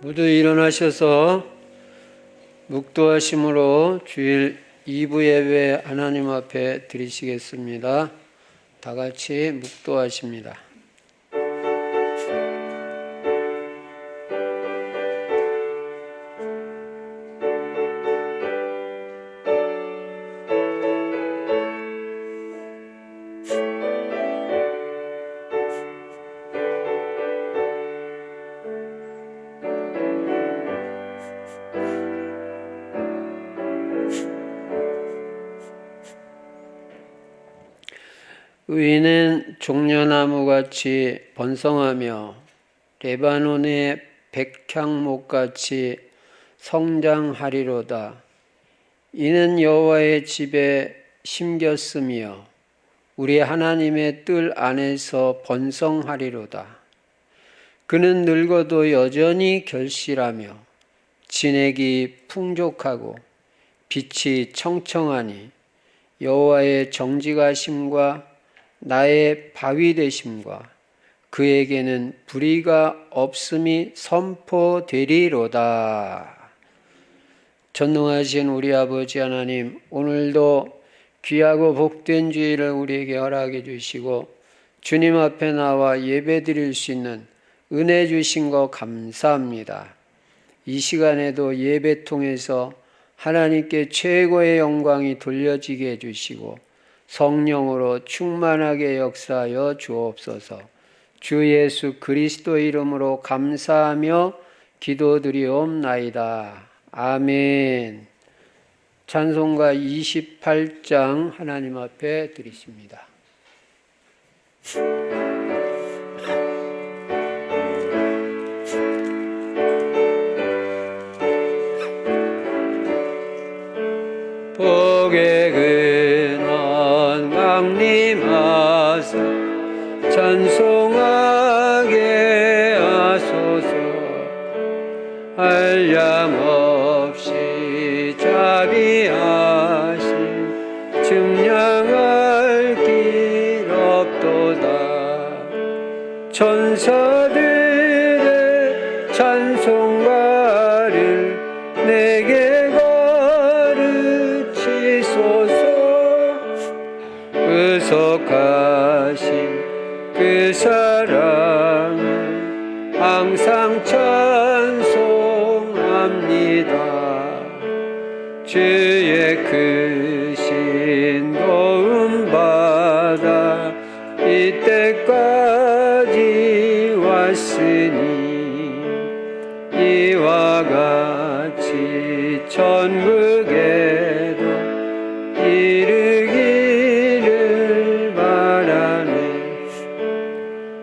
모두 일어나셔서 묵도하심으로 주일 2부 예배 하나님 앞에 드리시겠습니다. 다 같이 묵도하십니다. 의인은 종려나무같이 번성하며 레바논의 백향목같이 성장하리로다. 이는 여호와의 집에 심겼으며 우리 하나님의 뜰 안에서 번성하리로다. 그는 늙어도 여전히 결실하며 진액이 풍족하고 빛이 청청하니 여호와의 정직하심과 나의 바위 되심과 그에게는 불의가 없음이 선포되리로다. 전능하신 우리 아버지 하나님, 오늘도 귀하고 복된 주일을 우리에게 허락해 주시고 주님 앞에 나와 예배 드릴 수 있는 은혜 주신 거 감사합니다. 이 시간에도 예배 통해서 하나님께 최고의 영광이 돌려지게 해주시고 성령으로 충만하게 역사하여 주옵소서. 주 예수 그리스도의 이름으로 감사하며 기도드리옵나이다. 아멘. 찬송가 28장 하나님 앞에 드리십니다. 복의 근원 강림하사 찬송하게 하소서. 한량없이 자비하신 증량할 길 없도다. 천사들의 찬송가를 내게 의석하신 그 사랑을 항상 찬송합니다. 주의 크신 도움 받아 이때까지 왔으니 이와 같이 천국에도 이르기를 바라네.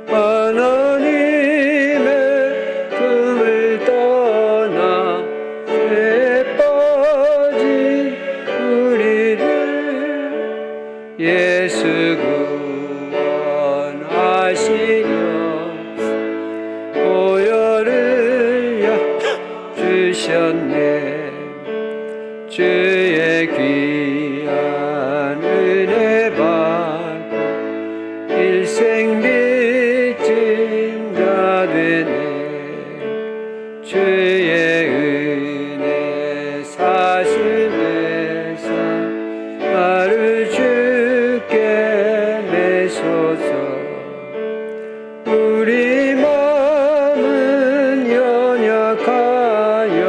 하나님의 품을 떠나 죄에 빠진 우리를 예수 구원하시려 보혈을 주셨네. 주의 귀한 은혜 받고 일생 빚진 자 되네. 주의 은혜 사실에서 나를 주께 내소서. 우리 마음은 연약하여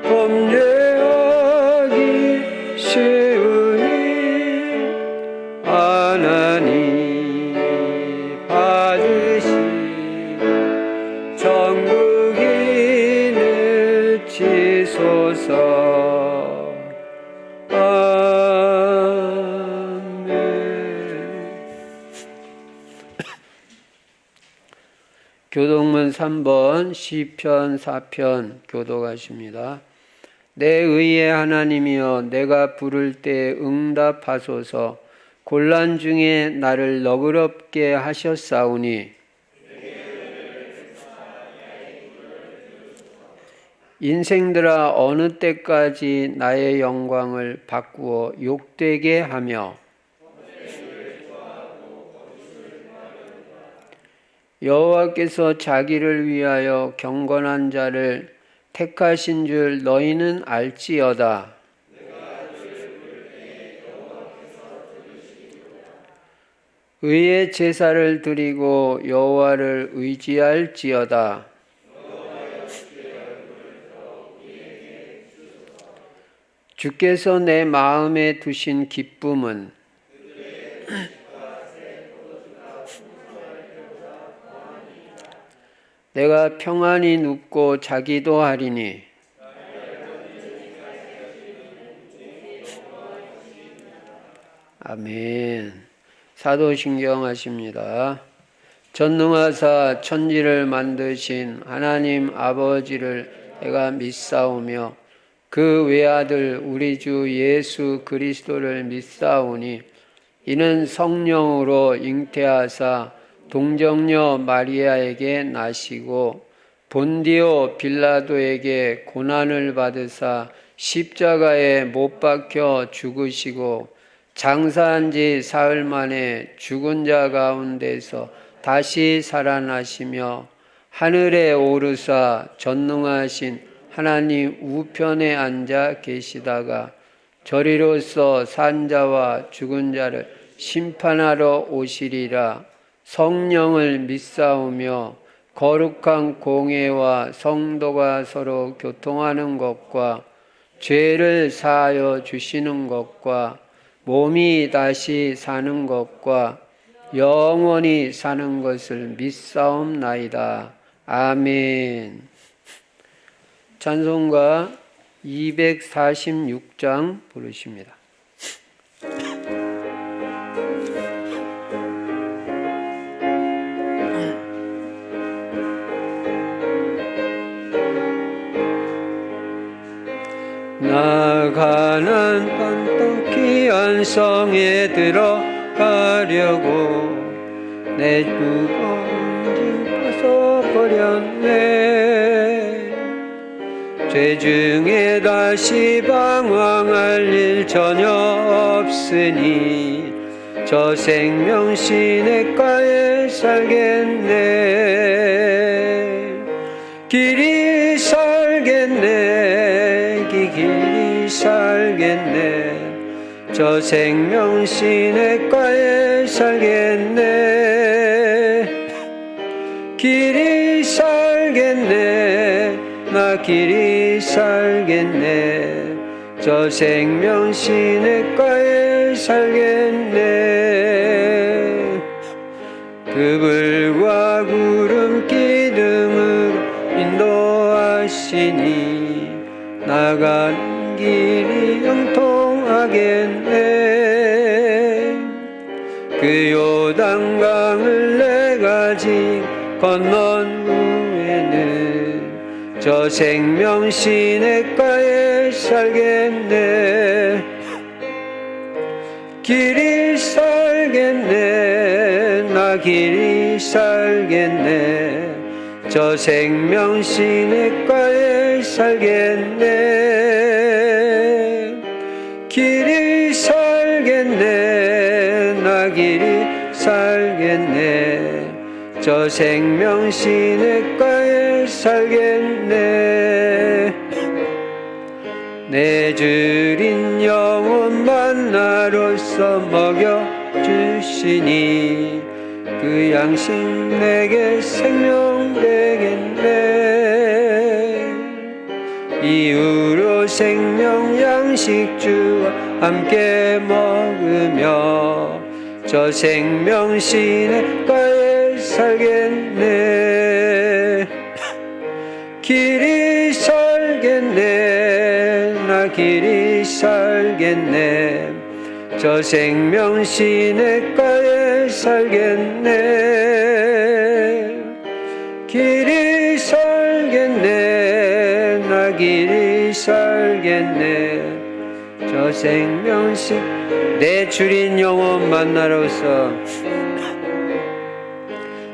범죄하기 쉬우니 하나님이 받으시고 천국이 늦치소서. 아멘. 교독문 3번 시편 4편 교독하십니다. 내 의의 하나님이여, 내가 부를 때 응답하소서. 곤란 중에 나를 너그럽게 하셨사오니 인생들아, 어느 때까지 나의 영광을 바꾸어 욕되게 하며 여호와께서 자기를 위하여 경건한 자를 택하신 줄 너희는 알지어다. 의의 제사를 드리고 여호와를 의지할지어다. 주께서 내 마음에 두신 기쁨은 내가 평안히 눕고 자기도 하리니 아멘. 사도신경 하십니다. 전능하사 천지를 만드신 하나님 아버지를 내가 믿사오며 그 외아들 우리 주 예수 그리스도를 믿사오니 이는 성령으로 잉태하사 동정녀 마리아에게 나시고 본디오 빌라도에게 고난을 받으사 십자가에 못 박혀 죽으시고 장사한 지 사흘 만에 죽은 자 가운데서 다시 살아나시며 하늘에 오르사 전능하신 하나님 우편에 앉아 계시다가 저리로서 산 자와 죽은 자를 심판하러 오시리라. 성령을 믿사오며 거룩한 공회와 성도가 서로 교통하는 것과 죄를 사하여 주시는 것과 몸이 다시 사는 것과 영원히 사는 것을 믿사옵나이다. 아멘. 찬송가 246장 부르십니다. 나가는 반떡히 성에 들어가려고 내 주검 벗어버렸네. 죄 중에 다시 방황할 일 전혀 없으니 저 생명 시냇가에 살겠네. 길이 살겠네. 길이 살겠네. 저 생명 시냇가에 살겠네. 길이 살겠네. 나 길이 살겠네. 저 생명 시냇가에 살겠네. 그불과 구름 기둥으로 인도하시니 나간 길이 형통하겠네. 그 요단강을 내가 지금 건넌 후에는 저 생명 시냇가에 살겠네. 길이 살겠네. 나 길이 살겠네. 저 생명 시냇가에 살겠네. 길이 살겠네. 나 길이 살겠네. 저 생명 시냇가에 살겠네. 내 주린 영혼 만나로서 먹여주시니 그 양식 내게 생명 되겠네. 이후로 생명 양식 주와 함께 먹으며 저 생명 시냇가에 살겠네. 길이 살겠네. 나 길이 살겠네. 저 생명 시냇가에 살겠네. 길이 살겠네. 나 길이 살겠네. 저 생명시 내 주린 영혼 만나러서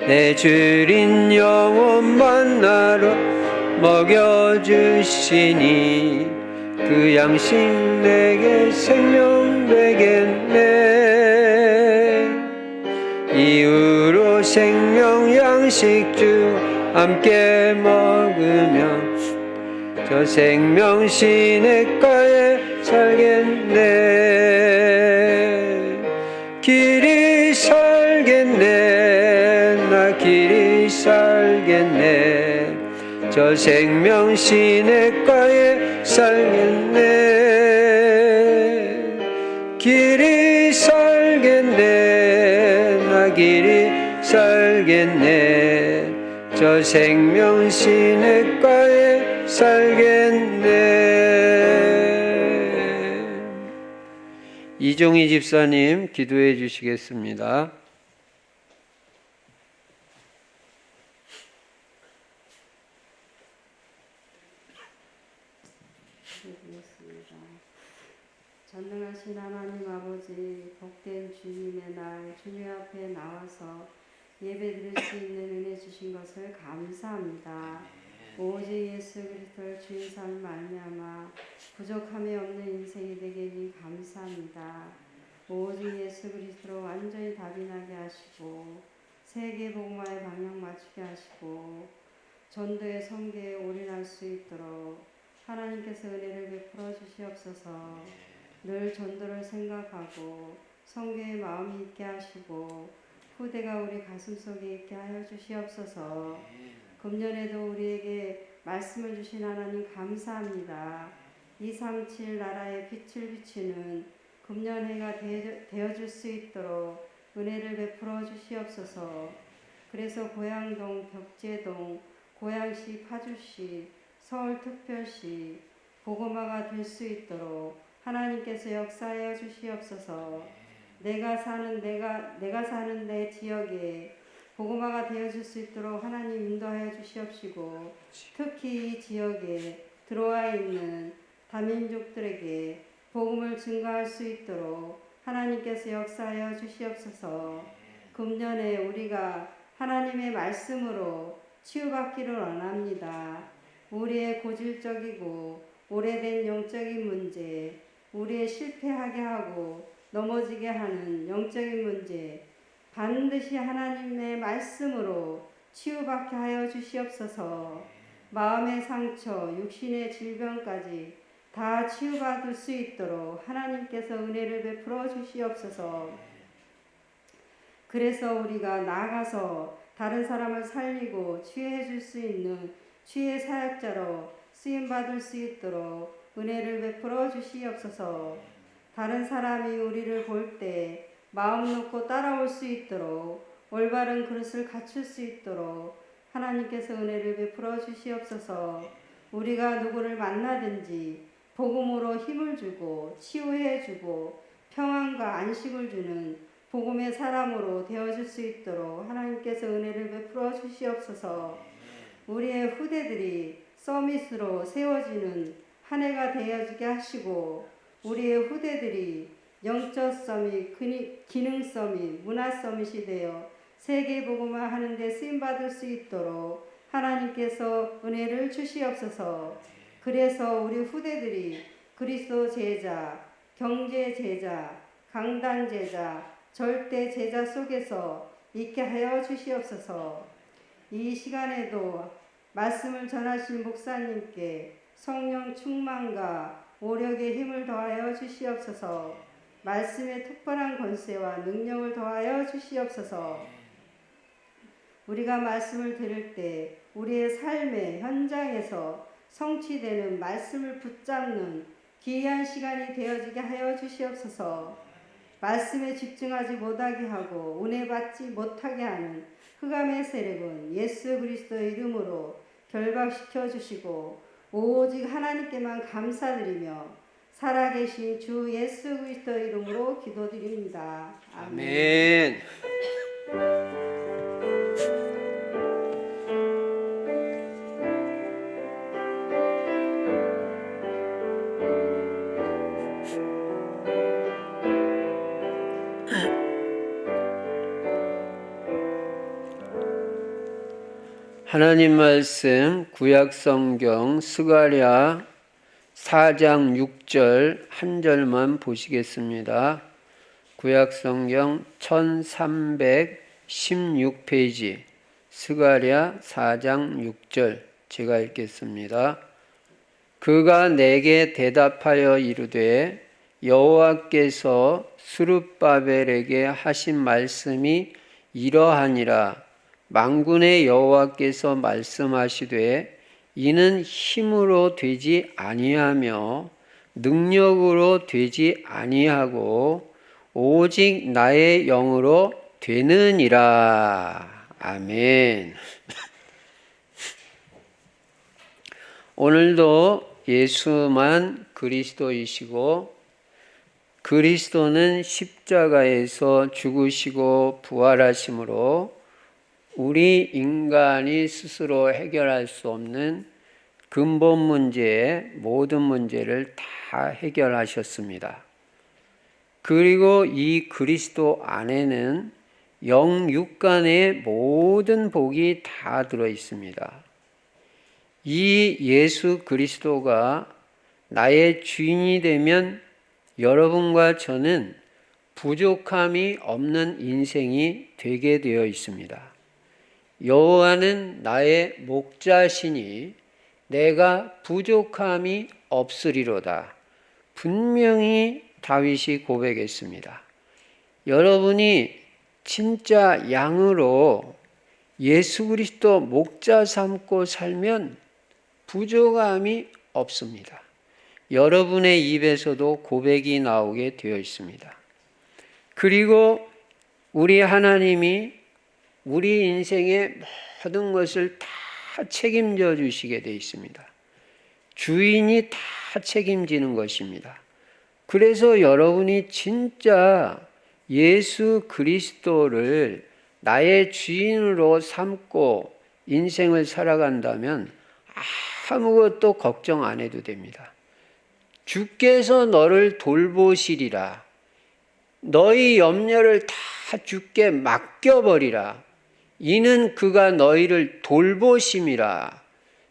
내 주린 영혼 만나러 먹여주시니 그 양식 내게 생명 되겠네. 이후로 생명 양 양식 주 함께 먹으며 저 생명 시냇가에 살겠네. 길이 살겠네. 나 길이 살겠네. 저 생명 시냇가에 살겠네. 길이 살겠네. 나 길이 살겠네. 저 생명 시냇가에 살겠네. 이종희 집사님 기도해 주시겠습니다. 기도드리겠습니다. 전능하신 하나님 아버지, 복된 주님의 날 주님 앞에 나와서 예배드릴 수 있는 은혜 주신 것을 감사합니다. 오직 예수 그리스도를 주인 삼을 말미암아 부족함이 없는 인생이 되기를 감사합니다. 오직 예수 그리스도로 완전히 답이 나게 하시고 세계 복음화의 방향 맞추게 하시고 전도의 성계에 올인할 수 있도록 하나님께서 은혜를 베풀어 주시옵소서. 늘 전도를 생각하고 성교의 마음이 있게 하시고 후대가 우리 가슴속에 있게 하여 주시옵소서. 금년에도 우리에게 말씀을 주신 하나님 감사합니다. 237 나라의 빛을 비추는 금년해가 되어줄 수 있도록 은혜를 베풀어 주시옵소서. 그래서 고양동, 벽제동, 고양시, 파주시, 서울특별시 복음화가 될 수 있도록 하나님께서 역사하여 주시옵소서. 내가 사는 내 지역에 복음화가 되어질 수 있도록 하나님 인도하여 주시옵시고 특히 이 지역에 들어와 있는 다민족들에게 복음을 증거할 수 있도록 하나님께서 역사하여 주시옵소서. 금년에 우리가 하나님의 말씀으로 치유받기를 원합니다. 우리의 고질적이고 오래된 영적인 문제, 우리의 실패하게 하고 넘어지게 하는 영적인 문제, 반드시 하나님의 말씀으로 치유받게 하여 주시옵소서. 마음의 상처, 육신의 질병까지 다 치유받을 수 있도록 하나님께서 은혜를 베풀어 주시옵소서. 그래서 우리가 나아가서 다른 사람을 살리고 치유해 줄 수 있는 치유의 사역자로 쓰임받을 수 있도록 은혜를 베풀어 주시옵소서. 다른 사람이 우리를 볼 때 마음 놓고 따라올 수 있도록 올바른 그릇을 갖출 수 있도록 하나님께서 은혜를 베풀어 주시옵소서. 우리가 누구를 만나든지 복음으로 힘을 주고 치유해 주고 평안과 안식을 주는 복음의 사람으로 되어줄 수 있도록 하나님께서 은혜를 베풀어 주시옵소서. 우리의 후대들이 서밋으로 세워지는 한 해가 되어지게 하시고 우리의 후대들이 영적 서밋, 기능 서밋, 문화 서밋이 되어 세계 복음화 하는 데 쓰임 받을 수 있도록 하나님께서 은혜를 주시옵소서. 그래서 우리 후대들이 그리스도 제자, 경제 제자, 강단 제자, 절대 제자 속에서 있게 하여 주시옵소서. 이 시간에도 말씀을 전하신 목사님께 성령 충만과 오력의 힘을 더하여 주시옵소서. 말씀의 특별한 권세와 능력을 더하여 주시옵소서. 우리가 말씀을 들을 때 우리의 삶의 현장에서 성취되는 말씀을 붙잡는 귀한 시간이 되어지게 하여 주시옵소서. 말씀에 집중하지 못하게 하고 은혜 받지 못하게 하는 흑암의 세력은 예수 그리스도의 이름으로 결박시켜 주시고 오직 하나님께만 감사드리며 살아계신 주 예수 그리스도의 이름으로 기도드립니다. 아멘. 하나님 말씀 구약성경 스가랴 4장 6절 한 절만 보시겠습니다. 구약성경 1316페이지 스가랴 4장 6절 제가 읽겠습니다. 그가 내게 대답하여 이르되 여호와께서 스룹바벨에게 하신 말씀이 이러하니라. 만군의 여호와께서 말씀하시되 이는 힘으로 되지 아니하며 능력으로 되지 아니하고 오직 나의 영으로 되느니라. 아멘. 오늘도 예수만 그리스도이시고 그리스도는 십자가에서 죽으시고 부활하심으로 우리 인간이 스스로 해결할 수 없는 근본 문제의 모든 문제를 다 해결하셨습니다. 그리고 이 그리스도 안에는 영육간의 모든 복이 다 들어 있습니다. 이 예수 그리스도가 나의 주인이 되면 여러분과 저는 부족함이 없는 인생이 되게 되어 있습니다. 여호와는 나의 목자시니 내가 부족함이 없으리로다. 분명히 다윗이 고백했습니다. 여러분이 진짜 양으로 예수 그리스도 목자 삼고 살면 부족함이 없습니다. 여러분의 입에서도 고백이 나오게 되어 있습니다. 그리고 우리 하나님이 우리 인생의 모든 것을 다 책임져 주시게 되어 있습니다. 주인이 다 책임지는 것입니다. 그래서 여러분이 진짜 예수 그리스도를 나의 주인으로 삼고 인생을 살아간다면 아무것도 걱정 안 해도 됩니다. 주께서 너를 돌보시리라. 너희 염려를 다 주께 맡겨버리라. 이는 그가 너희를 돌보심이라.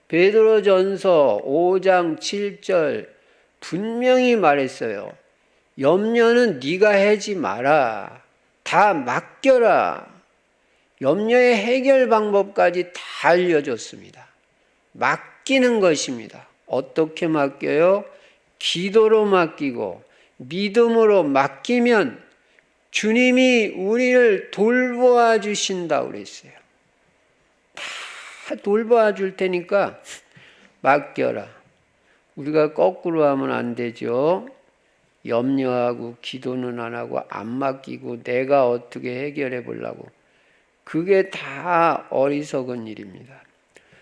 베드로전서 5장 7절 분명히 말했어요. 염려는 네가 하지 마라. 다 맡겨라. 염려의 해결 방법까지 다 알려줬습니다. 맡기는 것입니다. 어떻게 맡겨요? 기도로 맡기고 믿음으로 맡기면 주님이 우리를 돌보아 주신다고 그랬어요. 다 돌보아 줄 테니까 맡겨라. 우리가 거꾸로 하면 안 되죠. 염려하고 기도는 안 하고 안 맡기고 내가 어떻게 해결해 보려고. 그게 다 어리석은 일입니다.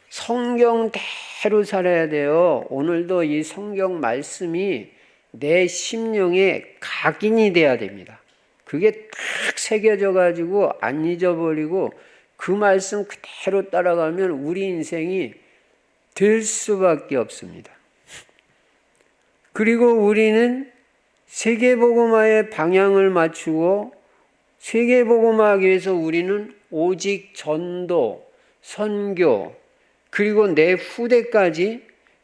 성경대로 살아야 돼요. 오늘도 이 성경 말씀이 내 심령에 각인이 돼야 됩니다. 그게 딱 새겨져 가지고 안 잊어버리고 그 말씀 그대로 따라가면 우리 인생이 될 수밖에 없습니다. 그리고 우리는 세계복음화의 방향을 맞추고 세계복음화하기 위해서 우리는 오직 전도, 선교, 그리고 내 후대까지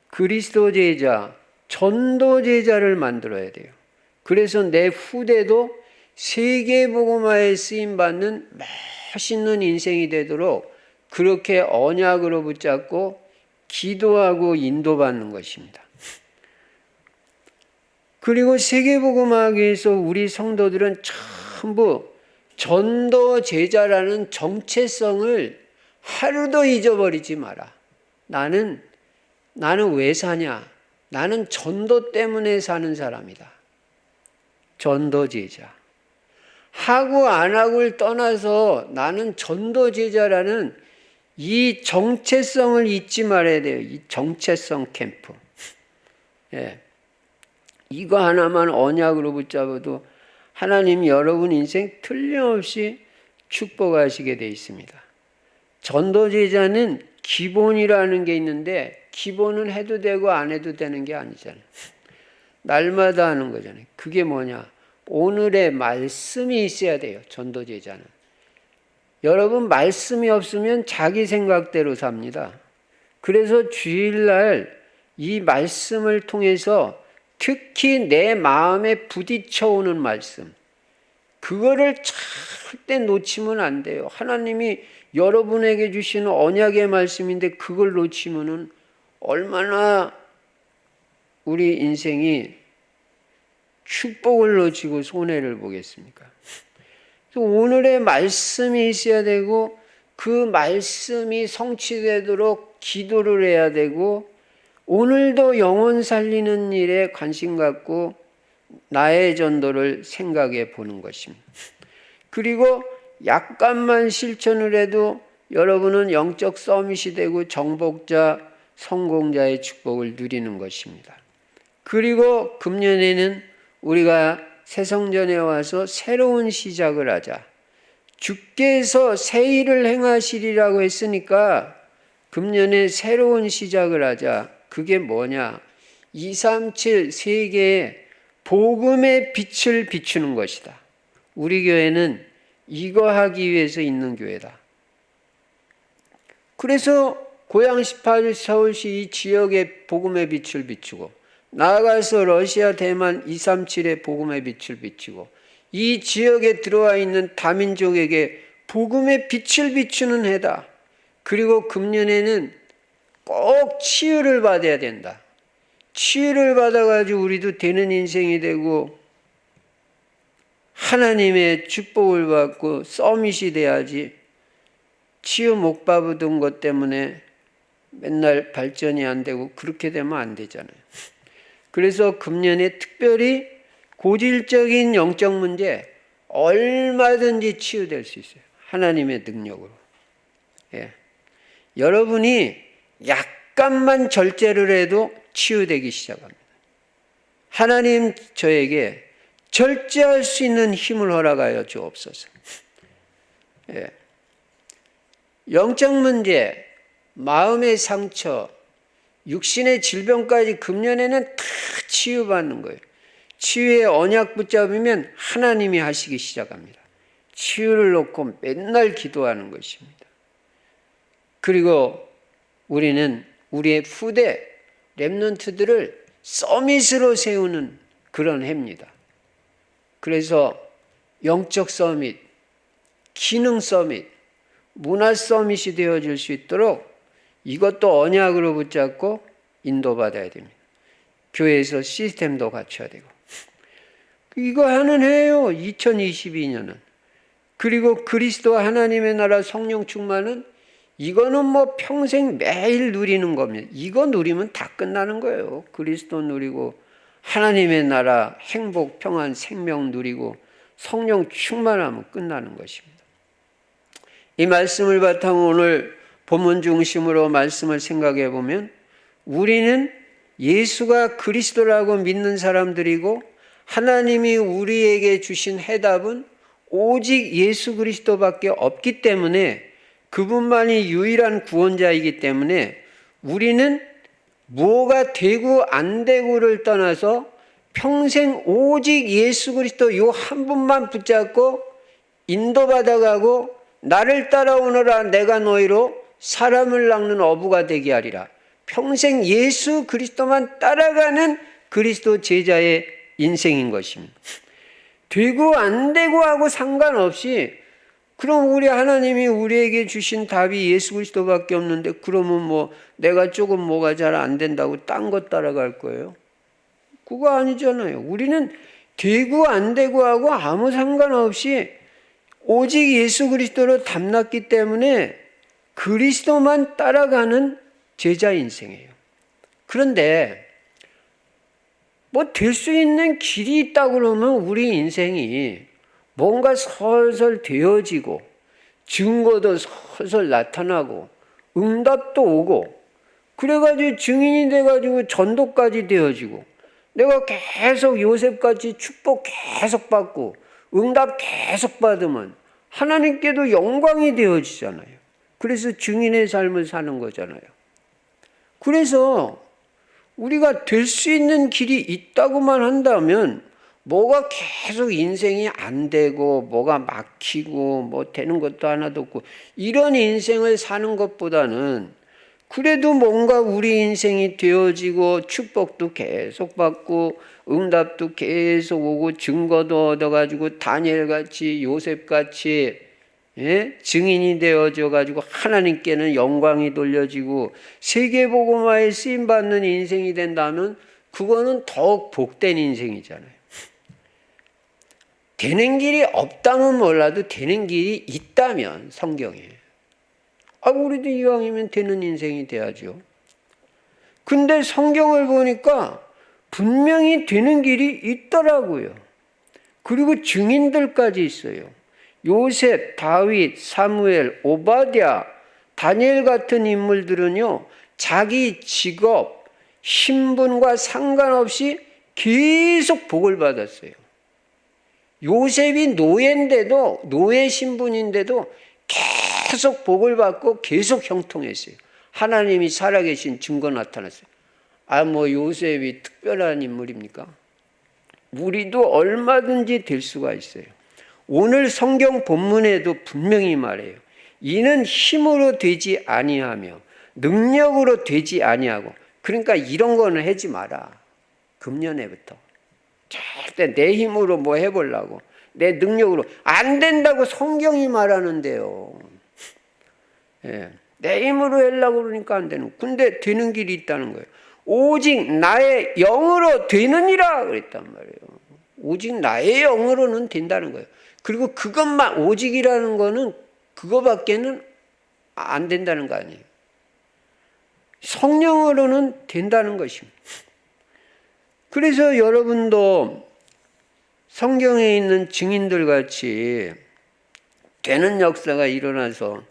그리스도 제자, 전도 제자를 만들어야 돼요. 그래서 내 후대도 세계복음화에 쓰임받는 멋있는 인생이 되도록 그렇게 언약으로 붙잡고 기도하고 인도받는 것입니다. 그리고 세계복음화하기 위해서 우리 성도들은 전부 전도 제자라는 정체성을 하루도 잊어버리지 마라. 나는 왜 사냐? 나는 전도 때문에 사는 사람이다. 전도 제자. 하고 안 하고를 떠나서 나는 전도 제자라는 이 정체성을 잊지 말아야 돼요. 이 정체성 캠프. 예. 이거 하나만 언약으로 붙잡아도 하나님 여러분 인생 틀림없이 축복하시게 되어 있습니다. 전도 제자는 기본이라는 게 있는데 기본은 해도 되고 안 해도 되는 게 아니잖아요. 날마다 하는 거잖아요. 그게 뭐냐? 오늘의 말씀이 있어야 돼요. 전도 제자는. 여러분 말씀이 없으면 자기 생각대로 삽니다. 그래서 주일날 이 말씀을 통해서 특히 내 마음에 부딪혀오는 말씀, 그거를 절대 놓치면 안 돼요. 하나님이 여러분에게 주시는 언약의 말씀인데 그걸 놓치면은 얼마나 우리 인생이 축복을 놓치고 손해를 보겠습니까? 오늘의 말씀이 있어야 되고 그 말씀이 성취되도록 기도를 해야 되고 오늘도 영혼 살리는 일에 관심 갖고 나의 전도를 생각해 보는 것입니다. 그리고 약간만 실천을 해도 여러분은 영적 서밋이 되고 정복자, 성공자의 축복을 누리는 것입니다. 그리고 금년에는 우리가 새성전에 와서 새로운 시작을 하자. 주께서 새 일을 행하시리라고 했으니까 금년에 새로운 시작을 하자. 그게 뭐냐? 237 세계에 복음의 빛을 비추는 것이다. 우리 교회는 이거 하기 위해서 있는 교회다. 그래서 고양 18 서울시 이 지역에 복음의 빛을 비추고 나아가서 러시아 대만 237에 복음의 빛을 비추고 이 지역에 들어와 있는 다민족에게 복음의 빛을 비추는 해다. 그리고 금년에는 꼭 치유를 받아야 된다. 치유를 받아가지고 우리도 되는 인생이 되고 하나님의 축복을 받고 서밋이 돼야지 치유 못 받은 것 때문에 맨날 발전이 안 되고 그렇게 되면 안 되잖아요. 그래서 금년에 특별히 고질적인 영적 문제 얼마든지 치유될 수 있어요. 하나님의 능력으로. 예. 여러분이 약간만 절제를 해도 치유되기 시작합니다. 하나님 저에게 절제할 수 있는 힘을 허락하여 주옵소서. 예. 영적 문제, 마음의 상처, 육신의 질병까지 금년에는 다 치유받는 거예요. 치유의 언약 붙잡으면 하나님이 하시기 시작합니다. 치유를 놓고 맨날 기도하는 것입니다. 그리고 우리는 우리의 후대 렘넌트들을 서밋으로 세우는 그런 해입니다. 그래서 영적 서밋, 기능 서밋, 문화 서밋이 되어질 수 있도록 이것도 언약으로 붙잡고 인도받아야 됩니다. 교회에서 시스템도 갖춰야 되고. 이거 하는 해예요. 2022년은. 그리고 그리스도 하나님의 나라 성령 충만은 이거는 뭐 평생 매일 누리는 겁니다. 이거 누리면 다 끝나는 거예요. 그리스도 누리고 하나님의 나라 행복, 평안, 생명 누리고 성령 충만하면 끝나는 것입니다. 이 말씀을 바탕으로 오늘 본문 중심으로 말씀을 생각해 보면 우리는 예수가 그리스도라고 믿는 사람들이고 하나님이 우리에게 주신 해답은 오직 예수 그리스도밖에 없기 때문에 그분만이 유일한 구원자이기 때문에 우리는 뭐가 되고 안 되고를 떠나서 평생 오직 예수 그리스도 요 한 분만 붙잡고 인도받아가고 나를 따라오너라 내가 너희로 사람을 낚는 어부가 되게 하리라. 평생 예수 그리스도만 따라가는 그리스도 제자의 인생인 것입니다. 되고 안 되고 하고 상관없이 그럼 우리 하나님이 우리에게 주신 답이 예수 그리스도밖에 없는데 그러면 뭐 내가 조금 뭐가 잘 안 된다고 딴 것 따라갈 거예요? 그거 아니잖아요. 우리는 되고 안 되고 하고 아무 상관없이 오직 예수 그리스도로 담났기 때문에 그리스도만 따라가는 제자 인생이에요. 그런데 뭐 될 수 있는 길이 있다고 그러면 우리 인생이 뭔가 설설 되어지고 증거도 설설 나타나고 응답도 오고 그래가지고 증인이 돼가지고 전도까지 되어지고 내가 계속 요셉같이 축복 계속 받고 응답 계속 받으면 하나님께도 영광이 되어지잖아요. 그래서 증인의 삶을 사는 거잖아요. 그래서 우리가 될 수 있는 길이 있다고만 한다면 뭐가 계속 인생이 안 되고 뭐가 막히고 뭐 되는 것도 하나도 없고 이런 인생을 사는 것보다는 그래도 뭔가 우리 인생이 되어지고 축복도 계속 받고 응답도 계속 오고 증거도 얻어가지고 다니엘같이 요셉같이 증인이 되어져 가지고 하나님께는 영광이 돌려지고 세계복음화에 쓰임받는 인생이 된다면 그거는 더욱 복된 인생이잖아요. 되는 길이 없다면 몰라도 되는 길이 있다면 성경에 우리도 이왕이면 되는 인생이 돼야죠. 근데 성경을 보니까 분명히 되는 길이 있더라고요. 그리고 증인들까지 있어요. 요셉, 다윗, 사무엘, 오바댜, 다니엘 같은 인물들은요, 자기 직업, 신분과 상관없이 계속 복을 받았어요. 요셉이 노예인데도, 노예 신분인데도 계속 복을 받고 계속 형통했어요. 하나님이 살아계신 증거 나타났어요. 요셉이 특별한 인물입니까? 우리도 얼마든지 될 수가 있어요. 오늘 성경 본문에도 분명히 말해요. 이는 힘으로 되지 아니하며 능력으로 되지 아니하고, 그러니까 이런 거는 하지 마라. 금년에부터 절대 내 힘으로 뭐 해보려고, 내 능력으로 안 된다고 성경이 말하는데요. 내 힘으로 하려고 그러니까 안 되는. 근데 되는 길이 있다는 거예요. 오직 나의 영으로 되느니라 그랬단 말이에요. 오직 나의 영으로는 된다는 거예요. 그리고 그것만, 오직이라는 거는 그거밖에는 안 된다는 거 아니에요. 성령으로는 된다는 것입니다. 그래서 여러분도 성경에 있는 증인들 같이 되는 역사가 일어나서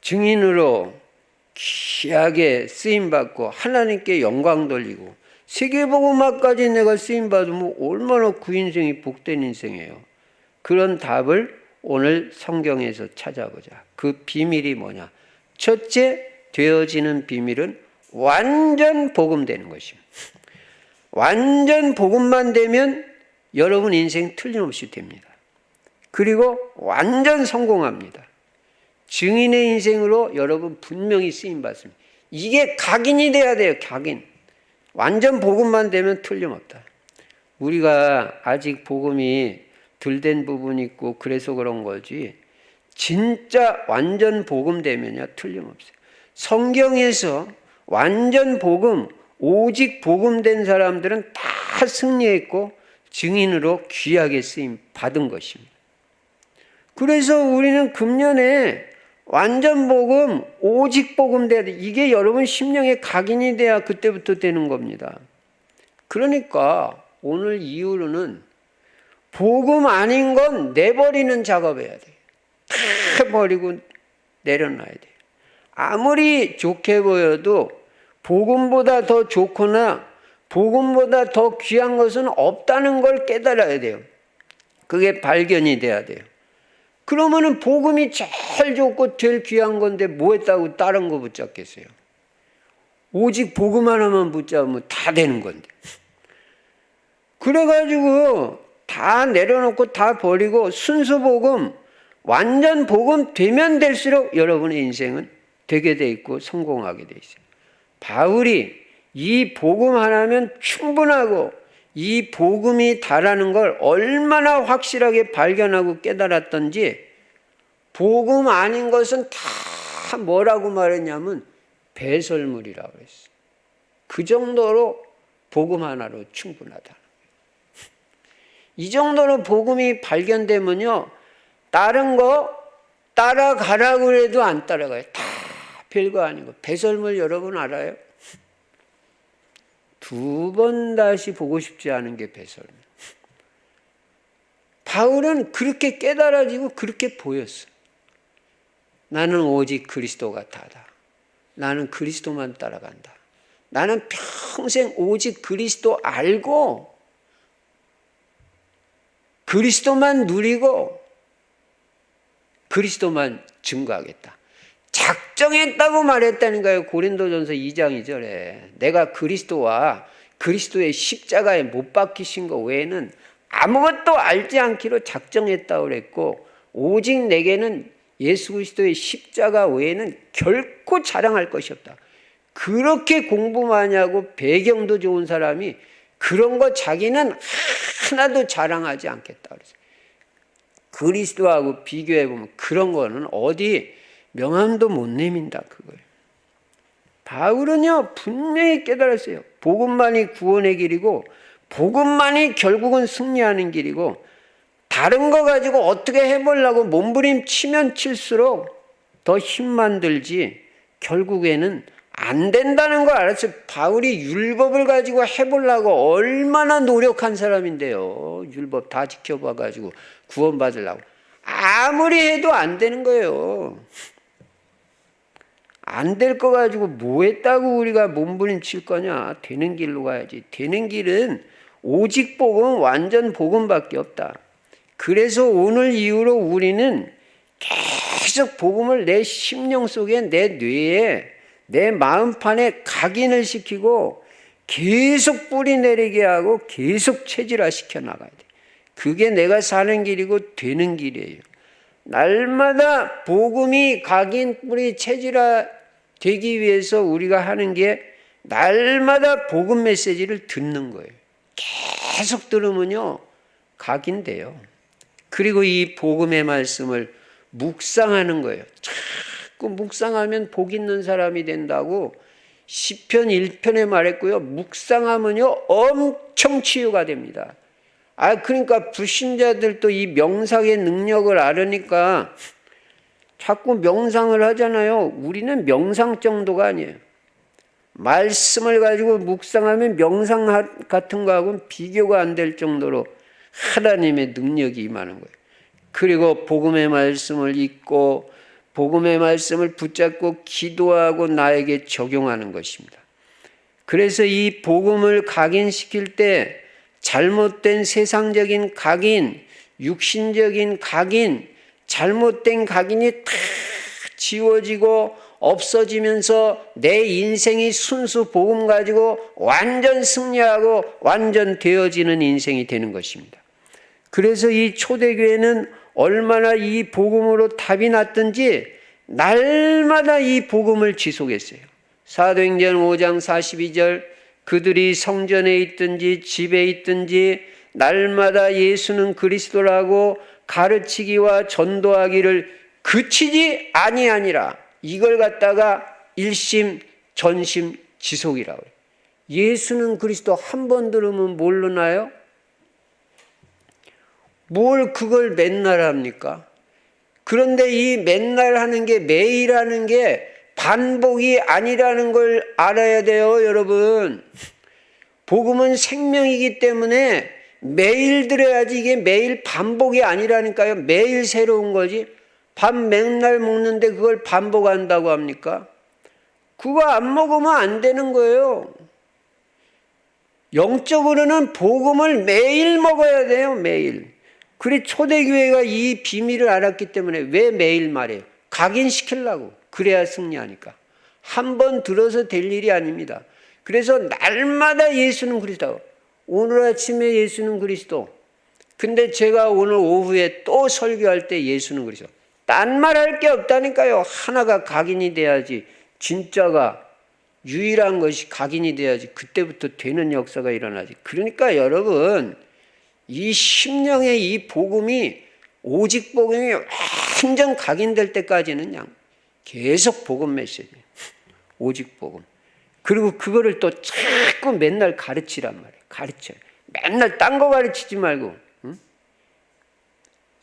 증인으로 귀하게 쓰임받고 하나님께 영광 돌리고 세계복음화까지 내가 쓰임받으면 얼마나 그 인생이 복된 인생이에요. 그런 답을 오늘 성경에서 찾아보자. 그 비밀이 뭐냐? 첫째, 되어지는 비밀은 완전 복음되는 것입니다. 완전 복음만 되면 여러분 인생 틀림없이 됩니다. 그리고 완전 성공합니다. 증인의 인생으로 여러분 분명히 쓰임받습니다. 이게 각인이 돼야 돼요. 각인. 완전 복음만 되면 틀림없다. 우리가 아직 복음이 덜 된 부분이 있고 그래서 그런 거지, 진짜 완전 복음 되면요 틀림없어요. 성경에서 완전 복음, 오직 복음 된 사람들은 다 승리했고 증인으로 귀하게 쓰임 받은 것입니다. 그래서 우리는 금년에 완전 복음, 오직 복음 돼야 돼. 이게 여러분 심령에 각인이 돼야 그때부터 되는 겁니다. 그러니까 오늘 이후로는 복음 아닌 건 내버리는 작업해야 돼. 다 버리고 내려놔야 돼. 아무리 좋게 보여도 복음보다 더 좋거나 복음보다 더 귀한 것은 없다는 걸 깨달아야 돼요. 그게 발견이 돼야 돼요. 그러면은 복음이 제일 좋고 제일 귀한 건데 뭐 했다고 다른 거 붙잡겠어요? 오직 복음 하나만 붙잡으면 다 되는 건데. 그래가지고 다 내려놓고 다 버리고 순수 복음, 완전 복음 되면 될수록 여러분의 인생은 되게 돼 있고 성공하게 돼 있어요. 바울이 이 복음 하나면 충분하고 이 복음이 다라는 걸 얼마나 확실하게 발견하고 깨달았던지, 복음 아닌 것은 다 뭐라고 말했냐면 배설물이라고 그랬어요. 그 정도로 복음 하나로 충분하다. 이 정도로 복음이 발견되면요, 다른 거 따라가라고 해도 안 따라가요. 다 별거 아니고. 배설물 여러분 알아요? 두 번 다시 보고 싶지 않은 게 배설물. 바울은 그렇게 깨달아지고 그렇게 보였어. 나는 오직 그리스도가 다다. 나는 그리스도만 따라간다. 나는 평생 오직 그리스도 알고 그리스도만 누리고 그리스도만 증거하겠다. 작정했다고 말했다니까요. 고린도전서 2장 2절에 내가 그리스도와 그리스도의 십자가에 못 박히신 것 외에는 아무것도 알지 않기로 작정했다고 그랬고, 오직 내게는 예수 그리스도의 십자가 외에는 결코 자랑할 것이 없다. 그렇게 공부 많이 하고 배경도 좋은 사람이 그런 거 자기는 하나도 자랑하지 않겠다 그랬어요. 그리스도하고 비교해 보면 그런 거는 어디 명함도 못 내민다 그거예요. 바울은요 분명히 깨달았어요. 복음만이 구원의 길이고 복음만이 결국은 승리하는 길이고 다른 거 가지고 어떻게 해보려고 몸부림치면 칠수록 더 힘만 들지 결국에는 안 된다는 거 알았어요. 바울이 율법을 가지고 해보려고 얼마나 노력한 사람인데요. 율법 다 지켜봐가지고 구원받으려고. 아무리 해도 안 되는 거예요. 안 될 거 가지고 뭐 했다고 우리가 몸부림칠 거냐. 되는 길로 가야지. 되는 길은 오직 복음, 완전 복음밖에 없다. 그래서 오늘 이후로 우리는 계속 복음을 내 심령 속에, 내 뇌에, 내 마음판에 각인을 시키고 계속 뿌리 내리게 하고 계속 체질화 시켜 나가야 돼. 그게 내가 사는 길이고 되는 길이에요. 날마다 복음이 각인 뿌리 체질화 되기 위해서 우리가 하는 게 날마다 복음 메시지를 듣는 거예요. 계속 들으면요 각인돼요. 그리고 이 복음의 말씀을 묵상하는 거예요. 자꾸 묵상하면 복 있는 사람이 된다고 시편 1편에 말했고요. 묵상하면요 엄청 치유가 됩니다. 그러니까 불신자들도 이 명상의 능력을 알으니까 자꾸 명상을 하잖아요. 우리는 명상 정도가 아니에요. 말씀을 가지고 묵상하면 명상 같은 거하고는 비교가 안 될 정도로 하나님의 능력이 임하는 거예요. 그리고 복음의 말씀을 읽고 복음의 말씀을 붙잡고 기도하고 나에게 적용하는 것입니다. 그래서 이 복음을 각인시킬 때 잘못된 세상적인 각인, 육신적인 각인, 잘못된 각인이 다 지워지고 없어지면서 내 인생이 순수 복음 가지고 완전 승리하고 완전 되어지는 인생이 되는 것입니다. 그래서 이 초대교회는 얼마나 이 복음으로 답이 났든지 날마다 이 복음을 지속했어요. 사도행전 5장 42절 그들이 성전에 있든지 집에 있든지 날마다 예수는 그리스도라고 가르치기와 전도하기를 그치지 아니하니라. 이걸 갖다가 일심 전심 지속이라고 해요. 예수는 그리스도 한 번 들으면 모르나요? 뭘 그걸 맨날 합니까? 그런데 이 맨날 하는 게 매일 하는 게 반복이 아니라는 걸 알아야 돼요, 여러분. 복음은 생명이기 때문에 매일 들어야지 이게 매일 반복이 아니라니까요. 매일 새로운 거지. 밥 맨날 먹는데 그걸 반복한다고 합니까? 그거 안 먹으면 안 되는 거예요. 영적으로는 복음을 매일 먹어야 돼요, 매일. 그래 초대교회가 이 비밀을 알았기 때문에 왜 매일 말해요? 각인시키려고. 그래야 승리하니까. 한 번 들어서 될 일이 아닙니다. 그래서 날마다 예수는 그리스도. 오늘 아침에 예수는 그리스도. 근데 제가 오늘 오후에 또 설교할 때 예수는 그리스도. 딴 말 할 게 없다니까요. 하나가 각인이 돼야지. 진짜가 유일한 것이 각인이 돼야지. 그때부터 되는 역사가 일어나지. 그러니까 여러분 이 심령의 이 복음이 오직 복음이 완전 각인될 때까지는 그냥 계속 복음 메시지. 오직 복음. 그리고 그거를 또 자꾸 맨날 가르치란 말이에요. 가르쳐요. 맨날 딴 거 가르치지 말고. 응?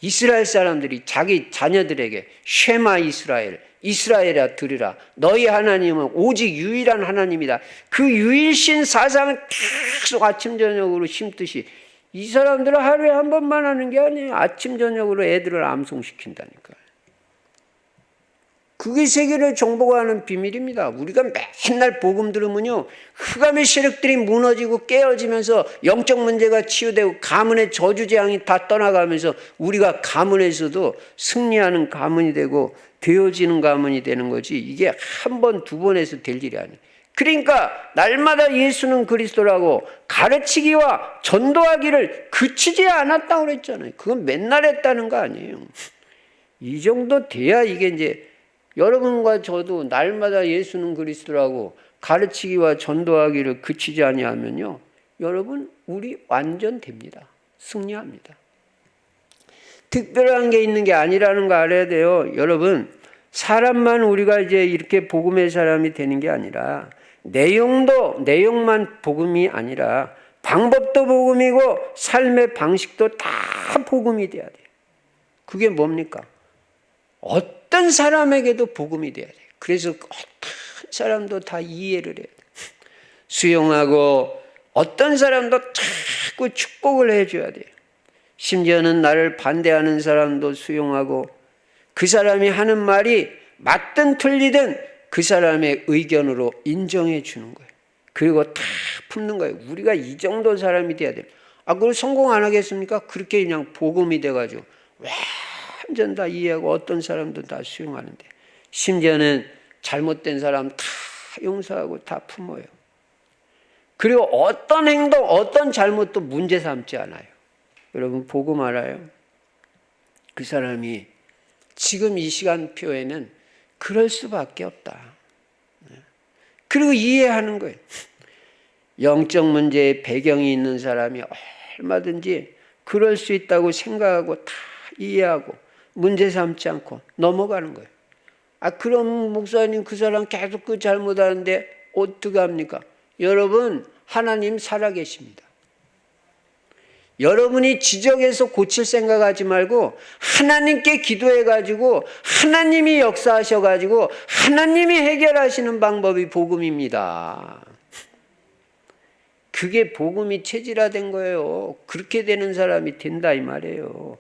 이스라엘 사람들이 자기 자녀들에게 쉐마 이스라엘, 이스라엘아 들으라. 너희 하나님은 오직 유일한 하나님이다. 그 유일신 사상을 계속 아침 저녁으로 심듯이 이 사람들은 하루에 한 번만 하는 게 아니에요. 아침 저녁으로 애들을 암송시킨다니까요. 그게 세계를 정복하는 비밀입니다. 우리가 맨날 복음 들으면요. 흑암의 세력들이 무너지고 깨어지면서 영적 문제가 치유되고 가문의 저주재앙이 다 떠나가면서 우리가 가문에서도 승리하는 가문이 되고 되어지는 가문이 되는 거지 이게 한 번, 두 번 해서 될 일이 아니에요. 그러니까 날마다 예수는 그리스도라고 가르치기와 전도하기를 그치지 않았다고 그랬잖아요. 그건 맨날 했다는 거 아니에요. 이 정도 돼야 이게 이제 여러분과 저도 날마다 예수는 그리스도라고 가르치기와 전도하기를 그치지 아니하면요. 여러분 우리 완전 됩니다. 승리합니다. 특별한 게 있는 게 아니라는 거 알아야 돼요. 여러분, 사람만 우리가 이제 이렇게 복음의 사람이 되는 게 아니라 내용만 복음이 아니라 방법도 복음이고 삶의 방식도 다 복음이 돼야 돼요. 그게 뭡니까? 어떤 사람에게도 복음이 돼야 돼요. 그래서 어떤 사람도 다 이해를 해야 돼요. 수용하고 어떤 사람도 자꾸 축복을 해줘야 돼요. 심지어는 나를 반대하는 사람도 수용하고 그 사람이 하는 말이 맞든 틀리든 그 사람의 의견으로 인정해 주는 거예요. 그리고 다 품는 거예요. 우리가 이 정도 사람이 돼야 돼요. 그걸 성공 안 하겠습니까? 그렇게 그냥 복음이 돼가지고 완전 다 이해하고 어떤 사람도 다 수용하는데 심지어는 잘못된 사람 다 용서하고 다 품어요. 그리고 어떤 행동, 어떤 잘못도 문제 삼지 않아요. 여러분 복음 알아요? 그 사람이 지금 이 시간표에는 그럴 수밖에 없다. 그리고 이해하는 거예요. 영적 문제에 배경이 있는 사람이 얼마든지 그럴 수 있다고 생각하고 다 이해하고 문제 삼지 않고 넘어가는 거예요. 그럼 목사님 그 사람 계속 그 잘못하는데 어떻게 합니까? 여러분 하나님 살아계십니다. 여러분이 지적해서 고칠 생각하지 말고 하나님께 기도해가지고 하나님이 역사하셔가지고 하나님이 해결하시는 방법이 복음입니다. 그게 복음이 체질화된 거예요. 그렇게 되는 사람이 된다 이 말이에요.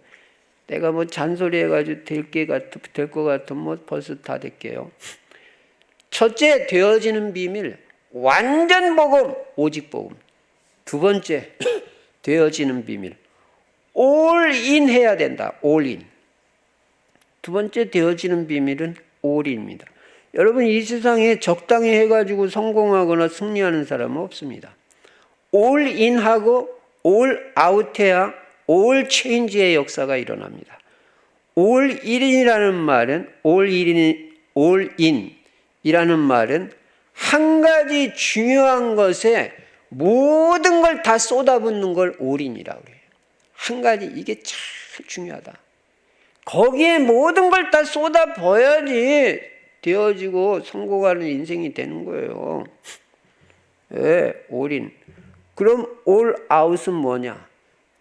내가 뭐 잔소리해가지고 될 것 같으면 뭐 벌써 다 될게요. 첫째, 되어지는 비밀 완전 복음, 오직 복음. 두 번째, 되어지는 비밀 올인 해야 된다. 올인. 두 번째 되어지는 비밀은 올인입니다. 여러분 이 세상에 적당히 해가지고 성공하거나 승리하는 사람은 없습니다. 올인하고 올아웃해야 올체인지의 역사가 일어납니다. 올인이라는 말은 올인이라는 말은 한 가지 중요한 것에 모든 걸 다 쏟아붓는 걸 올인이라고 해요. 한 가지 이게 참 중요하다. 거기에 모든 걸 다 쏟아부어야지 되어지고 성공하는 인생이 되는 거예요. 네, 올인. 그럼 올아웃은 뭐냐?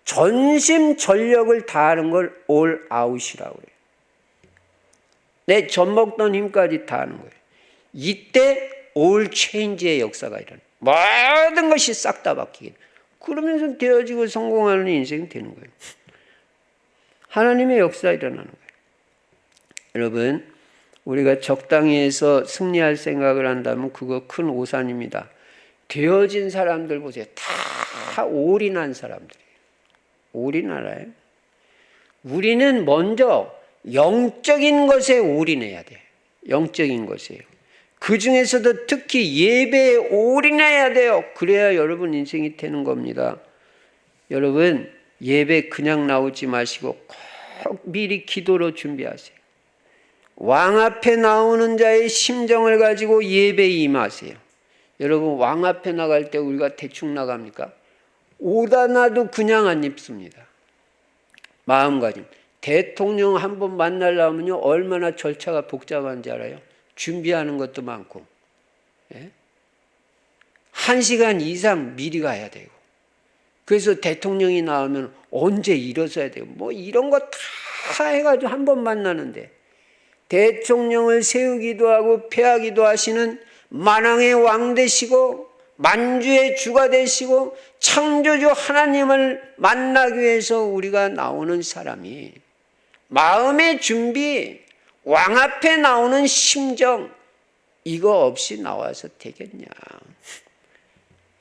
전심전력을 다하는 걸 올아웃이라고 해요. 내 젖먹던 힘까지 다하는 거예요. 이때 올체인지의 역사가 일어나요. 모든 것이 싹 다 바뀌게. 그러면서 되어지고 성공하는 인생이 되는 거예요. 하나님의 역사가 일어나는 거예요. 여러분, 우리가 적당히 해서 승리할 생각을 한다면 그거 큰 오산입니다. 되어진 사람들 보세요. 다 올인한 사람들이에요. 올인 알아요? 우리는 먼저 영적인 것에 올인해야 돼요. 영적인 것이에요. 그 중에서도 특히 예배에 올인해야 돼요. 그래야 여러분 인생이 되는 겁니다. 여러분 예배 그냥 나오지 마시고 꼭 미리 기도로 준비하세요. 왕 앞에 나오는 자의 심정을 가지고 예배에 임하세요. 여러분 왕 앞에 나갈 때 우리가 대충 나갑니까? 오다 나도 그냥 안 입습니다. 마음가짐. 대통령 한번 만나려면요 얼마나 절차가 복잡한지 알아요? 준비하는 것도 많고 1시간 이상 미리 가야 되고 그래서 대통령이 나오면 언제 일어서야 되고 뭐 이런 거 다 해가지고 한 번 만나는데 대통령을 세우기도 하고 폐하기도 하시는 만왕의 왕 되시고 만주의 주가 되시고 창조주 하나님을 만나기 위해서 우리가 나오는 사람이 마음의 준비 왕 앞에 나오는 심정 이거 없이 나와서 되겠냐.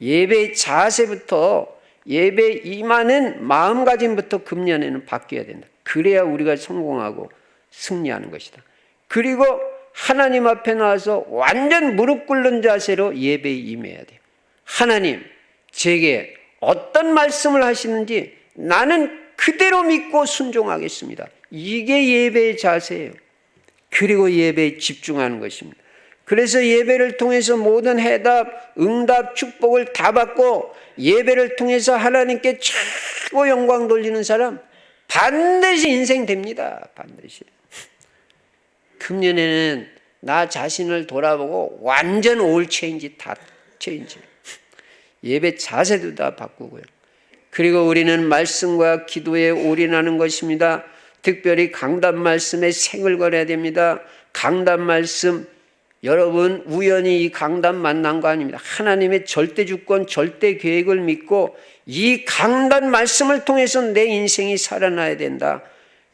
예배의 자세부터 예배 임하는 마음가짐부터 금년에는 바뀌어야 된다. 그래야 우리가 성공하고 승리하는 것이다. 그리고 하나님 앞에 나와서 완전 무릎 꿇는 자세로 예배에 임해야 돼요. 하나님 제게 어떤 말씀을 하시는지 나는 그대로 믿고 순종하겠습니다. 이게 예배의 자세예요. 그리고 예배에 집중하는 것입니다. 그래서 예배를 통해서 모든 해답, 응답, 축복을 다 받고 예배를 통해서 하나님께 최고 영광 돌리는 사람 반드시 인생 됩니다. 반드시. 금년에는 나 자신을 돌아보고 완전 올 체인지, 다 체인지. 예배 자세도 다 바꾸고요. 그리고 우리는 말씀과 기도에 올인하는 것입니다. 특별히 강단 말씀에 생을 걸어야 됩니다. 강단 말씀, 여러분 우연히 이 강단 만난 거 아닙니다. 하나님의 절대 주권, 절대 계획을 믿고 이 강단 말씀을 통해서 내 인생이 살아나야 된다.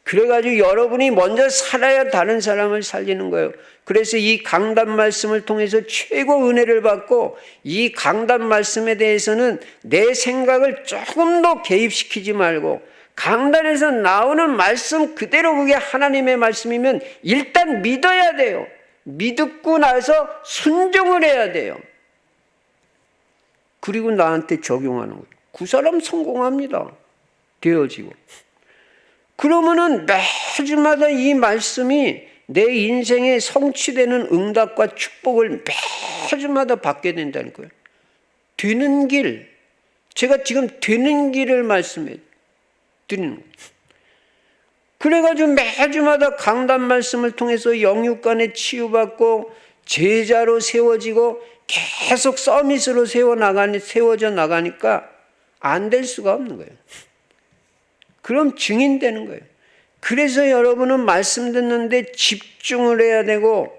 그래가지고 여러분이 먼저 살아야 다른 사람을 살리는 거예요. 그래서 이 강단 말씀을 통해서 최고 은혜를 받고 이 강단 말씀에 대해서는 내 생각을 조금 더 개입시키지 말고 강단에서 나오는 말씀 그대로 그게 하나님의 말씀이면 일단 믿어야 돼요. 믿고 나서 순종을 해야 돼요. 그리고 나한테 적용하는 거예요. 그 사람 성공합니다. 되어지고. 그러면은 매주마다 이 말씀이 내 인생에 성취되는 응답과 축복을 매주마다 받게 된다는 거예요. 되는 길, 제가 지금 되는 길을 말씀해 드리는 거예요. 그래가지고 매주마다 강단 말씀을 통해서 영육간에 치유받고 제자로 세워지고 계속 서밋으로 세워져 나가니까 안 될 수가 없는 거예요. 그럼 증인되는 거예요. 그래서 여러분은 말씀 듣는데 집중을 해야 되고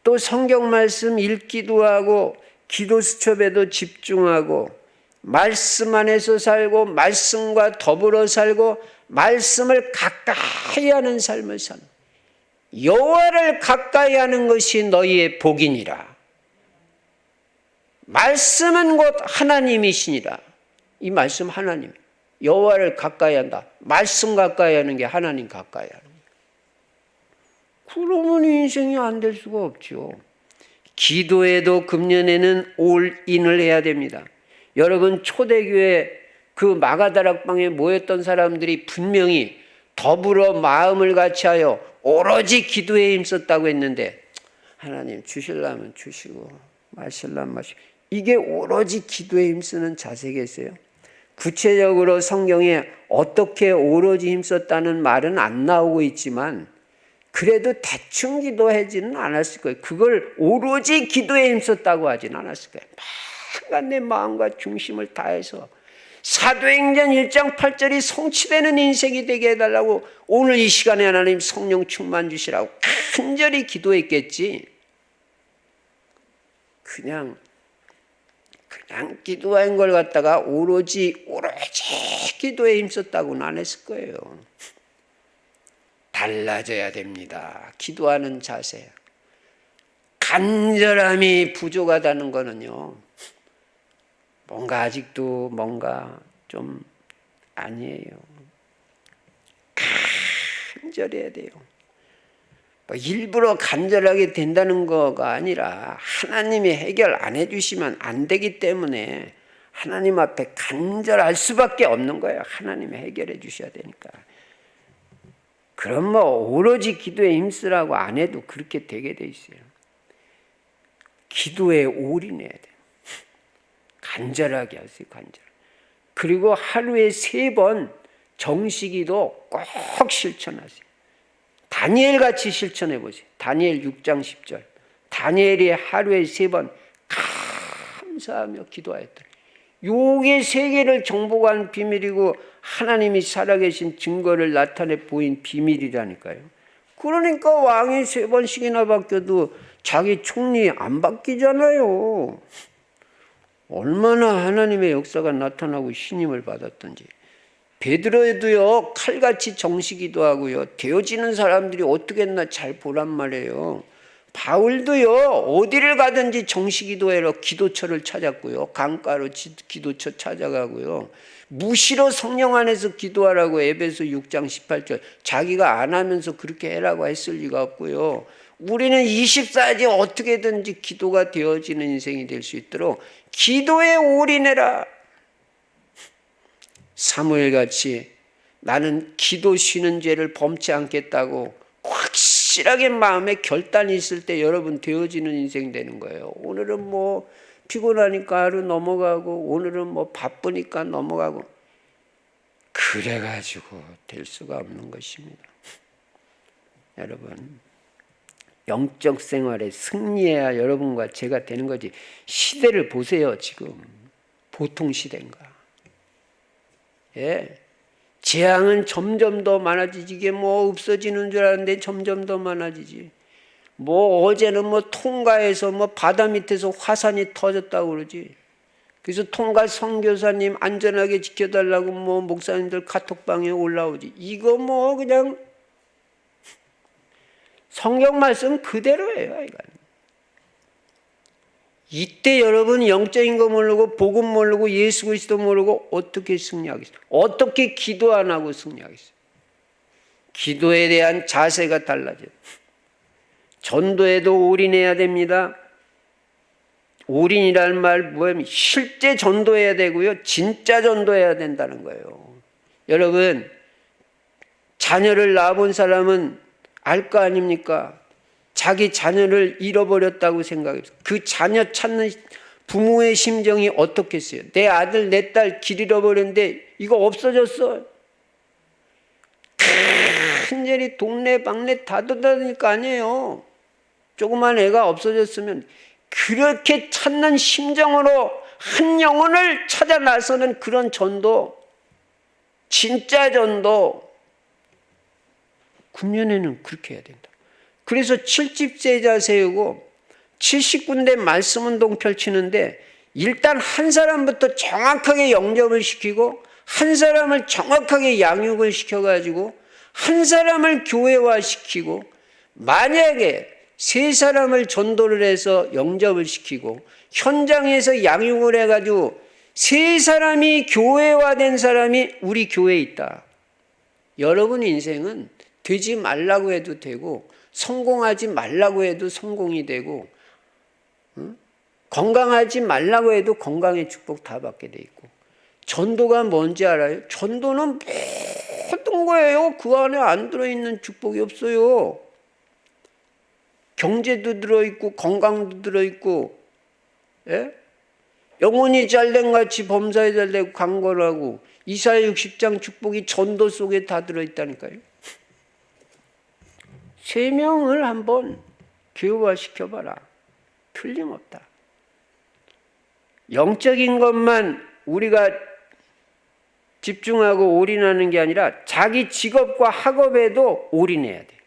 또 성경 말씀 읽기도 하고 기도 수첩에도 집중하고 말씀 안에서 살고 말씀과 더불어 살고 말씀을 가까이 하는 삶을 사는 여호와를 가까이 하는 것이 너희의 복이니라. 말씀은 곧 하나님이시니라. 이 말씀 하나님. 여호와를 가까이 한다. 말씀 가까이 하는 게 하나님 가까이 하는 거예요. 그러면 인생이 안 될 수가 없죠. 기도에도 금년에는 올인을 해야 됩니다. 여러분 초대교회 그 마가다락방에 모였던 사람들이 분명히 더불어 마음을 같이하여 오로지 기도에 힘썼다고 했는데 하나님 주시려면 주시고 마시려면 마시고 이게 오로지 기도에 힘쓰는 자세겠어요? 구체적으로 성경에 어떻게 오로지 힘썼다는 말은 안 나오고 있지만 그래도 대충 기도하지는 않았을 거예요. 그걸 오로지 기도에 힘썼다고 하진 않았을 거예요. 막 내 마음과 중심을 다해서 사도행전 1장 8절이 성취되는 인생이 되게 해달라고 오늘 이 시간에 하나님 성령 충만 주시라고 간절히 기도했겠지. 그냥 기도한 걸 갖다가 오로지 기도에 힘썼다고는 안 했을 거예요. 달라져야 됩니다. 기도하는 자세. 간절함이 부족하다는 거는요. 뭔가 아직도 뭔가 좀 아니에요. 간절해야 돼요. 뭐 일부러 간절하게 된다는 거가 아니라 하나님이 해결 안 해주시면 안 되기 때문에 하나님 앞에 간절할 수밖에 없는 거예요. 하나님이 해결해 주셔야 되니까. 그럼 뭐 오로지 기도에 힘쓰라고 안 해도 그렇게 되게 돼 있어요. 기도에 올인해야 돼요. 간절하게 하세요. 간절. 그리고 하루에 3번 정식기도 꼭 실천하세요. 다니엘 같이 실천해 보세요. 다니엘 6장 10절. 다니엘이 하루에 3번 감사하며 기도하였다. 요게 세계를 정복한 비밀이고 하나님이 살아계신 증거를 나타내 보인 비밀이라니까요. 그러니까 왕이 3번씩이나 바뀌어도 자기 총리 안 바뀌잖아요. 얼마나 하나님의 역사가 나타나고 신임을 받았던지. 베드로에도요 칼같이 정식기도 하고요 되어지는 사람들이 어떻게 했나 잘 보란 말이에요. 바울도요 어디를 가든지 정식기도회로 기도처를 찾았고요 강가로 기도처 찾아가고요 무시로 성령 안에서 기도하라고 에베소 6장 18절 자기가 안 하면서 그렇게 해라고 했을 리가 없고요. 우리는 24시간 어떻게든지 기도가 되어지는 인생이 될 수 있도록 기도에 올인해라. 사무엘같이 나는 기도 쉬는 죄를 범치 않겠다고 확실하게 마음에 결단이 있을 때 여러분 되어지는 인생 되는 거예요. 오늘은 뭐 피곤하니까 하루 넘어가고 오늘은 뭐 바쁘니까 넘어가고 그래가지고 될 수가 없는 것입니다. 여러분, 영적 생활에 승리해야 여러분과 제가 되는 거지. 시대를 보세요. 지금 보통 시대인가? 예, 재앙은 점점 더 많아지지. 이게 뭐 없어지는 줄 알았는데 점점 더 많아지지. 뭐 어제는 뭐 통가에서 뭐 바다 밑에서 화산이 터졌다고 그러지. 그래서 통가 선교사님 안전하게 지켜달라고 뭐 목사님들 카톡방에 올라오지. 이거 뭐 그냥 성경 말씀 그대로예요. 이건. 이때 여러분 영적인 거 모르고 복음 모르고 예수 그리스도 모르고 어떻게 승리하겠어요? 어떻게 기도 안 하고 승리하겠어요? 기도에 대한 자세가 달라져요. 전도에도 올인해야 됩니다. 올인이라는 말 뭐냐면 실제 전도해야 되고요. 진짜 전도해야 된다는 거예요. 여러분, 자녀를 낳아본 사람은 알 거 아닙니까? 자기 자녀를 잃어버렸다고 생각해요. 그 자녀 찾는 부모의 심정이 어떻겠어요? 내 아들, 내 딸 길 잃어버렸는데 이거 없어졌어. 큰절이 동네 방네 다 돌아다니까 아니에요. 조그만 애가 없어졌으면 그렇게 찾는 심정으로 한 영혼을 찾아 나서는 그런 전도, 진짜 전도, 금년에는 그렇게 해야 된다. 그래서 7집제자 세우고 70군데 말씀운동 펼치는데 일단 한 사람부터 정확하게 영접을 시키고 한 사람을 정확하게 양육을 시켜가지고 한 사람을 교회화시키고 만약에 세 사람을 전도를 해서 영접을 시키고 현장에서 양육을 해가지고 세 사람이 교회화된 사람이 우리 교회에 있다. 여러분 인생은 되지 말라고 해도 되고 성공하지 말라고 해도 성공이 되고 건강하지 말라고 해도 건강의 축복 다 받게 돼 있고 전도가 뭔지 알아요? 전도는 모든 거예요. 그 안에 안 들어있는 축복이 없어요. 경제도 들어있고 건강도 들어있고 예? 영혼이 잘된 같이 범사에 잘되고 강건을 하고 이사야 60장 축복이 전도 속에 다 들어있다니까요. 3명을 한번 교화시켜봐라. 틀림없다. 영적인 것만 우리가 집중하고 올인하는 게 아니라 자기 직업과 학업에도 올인해야 돼요.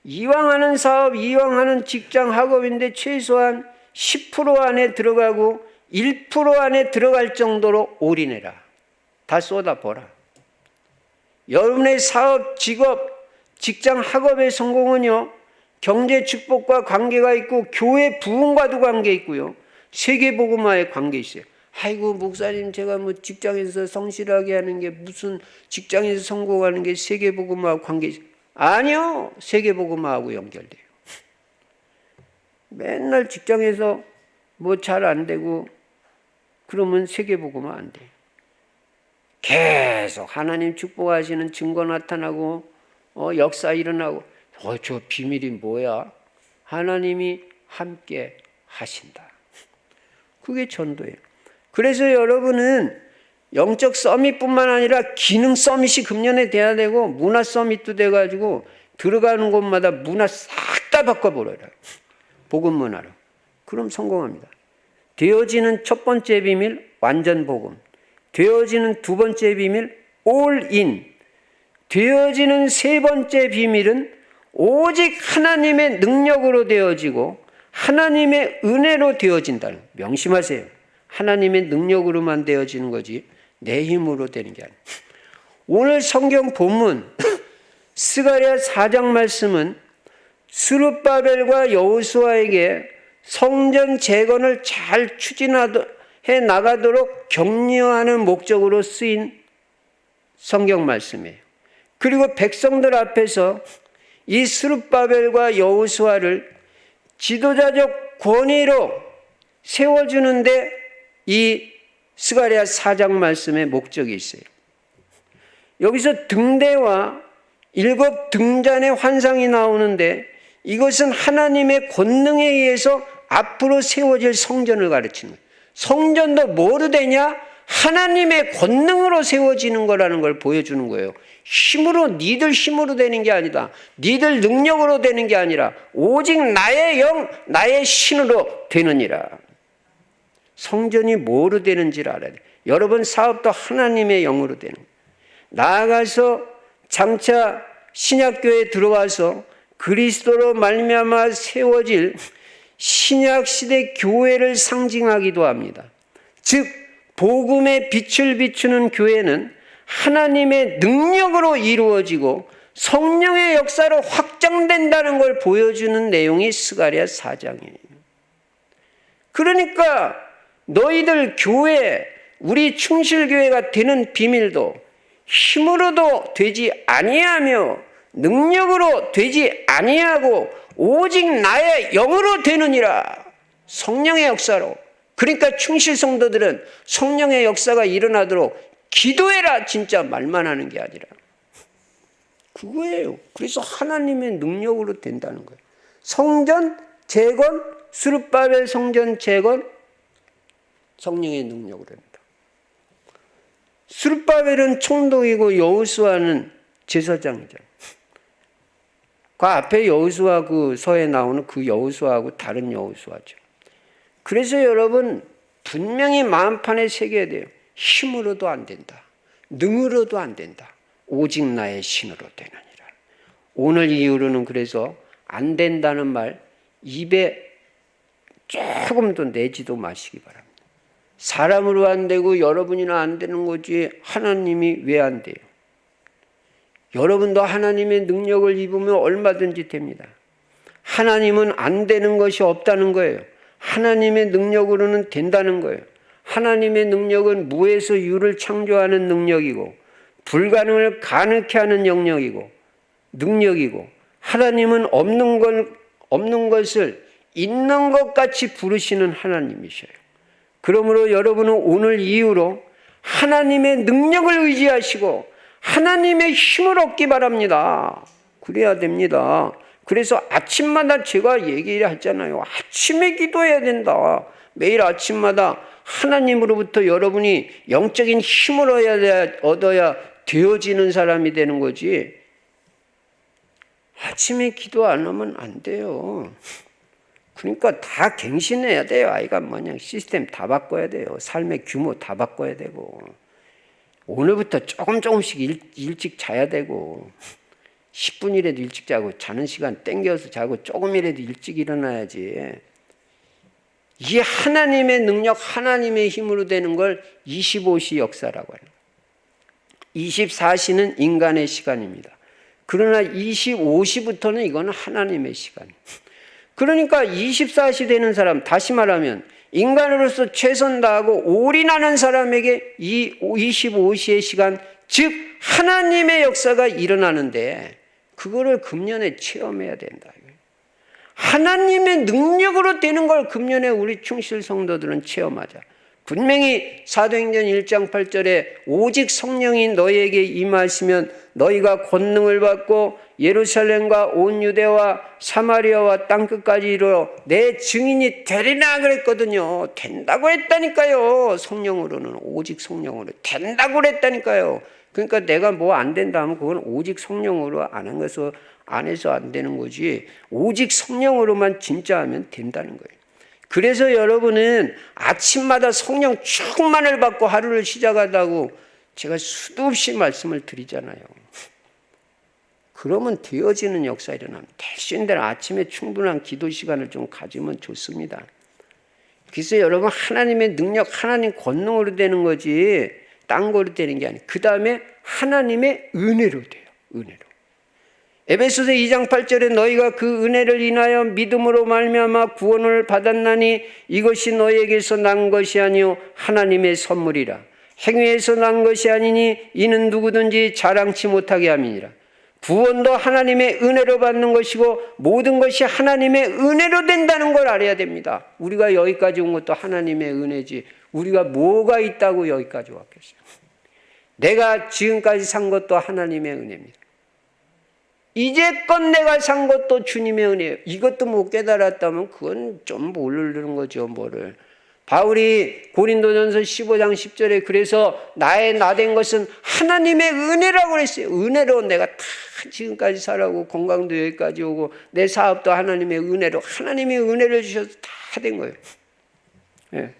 이왕 하는 사업, 이왕 하는 직장, 학업인데 최소한 10% 안에 들어가고 1% 안에 들어갈 정도로 올인해라. 다 쏟아버라. 여러분의 사업, 직업, 직장, 학업의 성공은요, 경제 축복과 관계가 있고 교회 부흥과도 관계 있고요. 세계복음화에 관계 있어요. 아이고 목사님 제가 뭐 직장에서 성실하게 하는 게 무슨 직장에서 성공하는 게 세계복음화와 관계 있어요. 아니요. 세계복음화하고 연결돼요. 맨날 직장에서 뭐 잘 안 되고 그러면 세계복음화 안 돼요. 계속 하나님 축복하시는 증거 나타나고 역사 일어나고 저 비밀이 뭐야? 하나님이 함께 하신다. 그게 전도예요. 그래서 여러분은 영적 서밋뿐만 아니라 기능 서밋이 금년에 돼야 되고 문화 서밋도 돼가지고 들어가는 곳마다 문화 싹 다 바꿔버려요. 복음 문화로. 그럼 성공합니다. 되어지는 첫 번째 비밀 완전 복음. 되어지는 두 번째 비밀 올 인. 되어지는 세 번째 비밀은 오직 하나님의 능력으로 되어지고 하나님의 은혜로 되어진다는, 명심하세요. 하나님의 능력으로만 되어지는 거지 내 힘으로 되는 게 아니에요. 오늘 성경 본문 스가랴 4장 말씀은 스룹바벨과 여호수아에게 성전 재건을 잘 추진해 나가도록 격려하는 목적으로 쓰인 성경 말씀이에요. 그리고 백성들 앞에서 이 스룹바벨과 여호수아를 지도자적 권위로 세워주는데 이 스가랴 4장 말씀의 목적이 있어요. 여기서 등대와 7 등잔의 환상이 나오는데 이것은 하나님의 권능에 의해서 앞으로 세워질 성전을 가르치는 거예요. 성전도 뭐로 되냐? 하나님의 권능으로 세워지는 거라는 걸 보여주는 거예요. 힘으로, 니들 힘으로 되는 게 아니다. 니들 능력으로 되는 게 아니라 오직 나의 영, 나의 신으로 되느니라. 성전이 뭐로 되는지를 알아야 돼요. 여러분 사업도 하나님의 영으로 되는 거예요. 나아가서 장차 신약교회에 들어와서 그리스도로 말미암아 세워질 신약시대 교회를 상징하기도 합니다. 즉 복음의 빛을 비추는 교회는 하나님의 능력으로 이루어지고 성령의 역사로 확장된다는 걸 보여주는 내용이 스가랴 4장이에요. 그러니까 너희들 교회, 우리 충실교회가 되는 비밀도 힘으로도 되지 아니하며 능력으로 되지 아니하고 오직 나의 영으로 되느니라. 성령의 역사로. 그러니까 충실 성도들은 성령의 역사가 일어나도록 기도해라. 진짜 말만 하는 게 아니라 그거예요. 그래서 하나님의 능력으로 된다는 거예요. 성전 재건, 스룹바벨 성전 재건, 성령의 능력으로 됩니다. 스룹바벨은 총독이고 여호수아는 제사장이죠. 그 앞에 여호수아 그 서에 나오는 그 여호수아하고 다른 여호수아죠. 그래서 여러분 분명히 마음판에 새겨야 돼요. 힘으로도 안 된다. 능으로도 안 된다. 오직 나의 신으로 되느니라. 오늘 이후로는 그래서 안 된다는 말 입에 조금도 내지도 마시기 바랍니다. 사람으로 안 되고 여러분이나 안 되는 거지 하나님이 왜 안 돼요? 여러분도 하나님의 능력을 입으면 얼마든지 됩니다. 하나님은 안 되는 것이 없다는 거예요. 하나님의 능력으로는 된다는 거예요. 하나님의 능력은 무에서 유를 창조하는 능력이고 불가능을 가능케 하는 영역이고 능력이고 하나님은 없는 것을 있는 것 같이 부르시는 하나님이셔요. 그러므로 여러분은 오늘 이후로 하나님의 능력을 의지하시고 하나님의 힘을 얻기 바랍니다. 그래야 됩니다. 그래서 아침마다 제가 얘기하잖아요. 아침에 기도해야 된다. 매일 아침마다 하나님으로부터 여러분이 영적인 힘을 얻어야 되어지는 사람이 되는 거지. 아침에 기도 안 하면 안 돼요. 그러니까 다 갱신해야 돼요. 아이가 뭐냐 시스템 다 바꿔야 돼요. 삶의 규모 다 바꿔야 되고 오늘부터 조금씩 일찍 자야 되고 10분이라도 일찍 자고 자는 시간 땡겨서 자고 조금이라도 일찍 일어나야지. 이 하나님의 능력, 하나님의 힘으로 되는 걸 25시 역사라고 해요. 24시는 인간의 시간입니다. 그러나 25시부터는 이거는 하나님의 시간이에요. 그러니까 24시 되는 사람, 다시 말하면 인간으로서 최선 다하고 올인하는 사람에게 이 25시의 시간, 즉 하나님의 역사가 일어나는데 그거를 금년에 체험해야 된다. 하나님의 능력으로 되는 걸 금년에 우리 충실 성도들은 체험하자. 분명히 사도행전 1장 8절에 오직 성령이 너희에게 임하시면 너희가 권능을 받고 예루살렘과 온 유대와 사마리아와 땅끝까지 이르러 내 증인이 되리라 그랬거든요. 된다고 했다니까요. 성령으로는 오직 성령으로 된다고 그랬다니까요. 그러니까 내가 뭐 안 된다 하면 그건 오직 성령으로 안 해서 안 되는 거지 오직 성령으로만 진짜 하면 된다는 거예요. 그래서 여러분은 아침마다 성령 충만을 받고 하루를 시작한다고 제가 수도 없이 말씀을 드리잖아요. 그러면 되어지는 역사 일어납니다. 대신 대로 아침에 충분한 기도 시간을 좀 가지면 좋습니다. 그래서 여러분 하나님의 능력, 하나님 권능으로 되는 거지 딴 거로 되는 게 아니에요. 그 다음에 하나님의 은혜로 돼요. 은혜로. 에베소서 2장 8절에 너희가 그 은혜를 인하여 믿음으로 말미암아 구원을 받았나니 이것이 너희에게서 난 것이 아니요 하나님의 선물이라. 행위에서 난 것이 아니니 이는 누구든지 자랑치 못하게 함이니라. 구원도 하나님의 은혜로 받는 것이고 모든 것이 하나님의 은혜로 된다는 걸 알아야 됩니다. 우리가 여기까지 온 것도 하나님의 은혜지 우리가 뭐가 있다고 여기까지 왔겠어요. 내가 지금까지 산 것도 하나님의 은혜입니다. 이제껏 내가 산 것도 주님의 은혜예요. 이것도 못 깨달았다면 그건 좀 모르는 거죠. 뭐를 바울이 고린도전서 15장 10절에 그래서 나의 나된 것은 하나님의 은혜라고 그랬어요. 은혜로 내가 다 지금까지 살아오고 건강도 여기까지 오고 내 사업도 하나님의 은혜로, 하나님의 은혜를 주셔서 다 된 거예요. 예.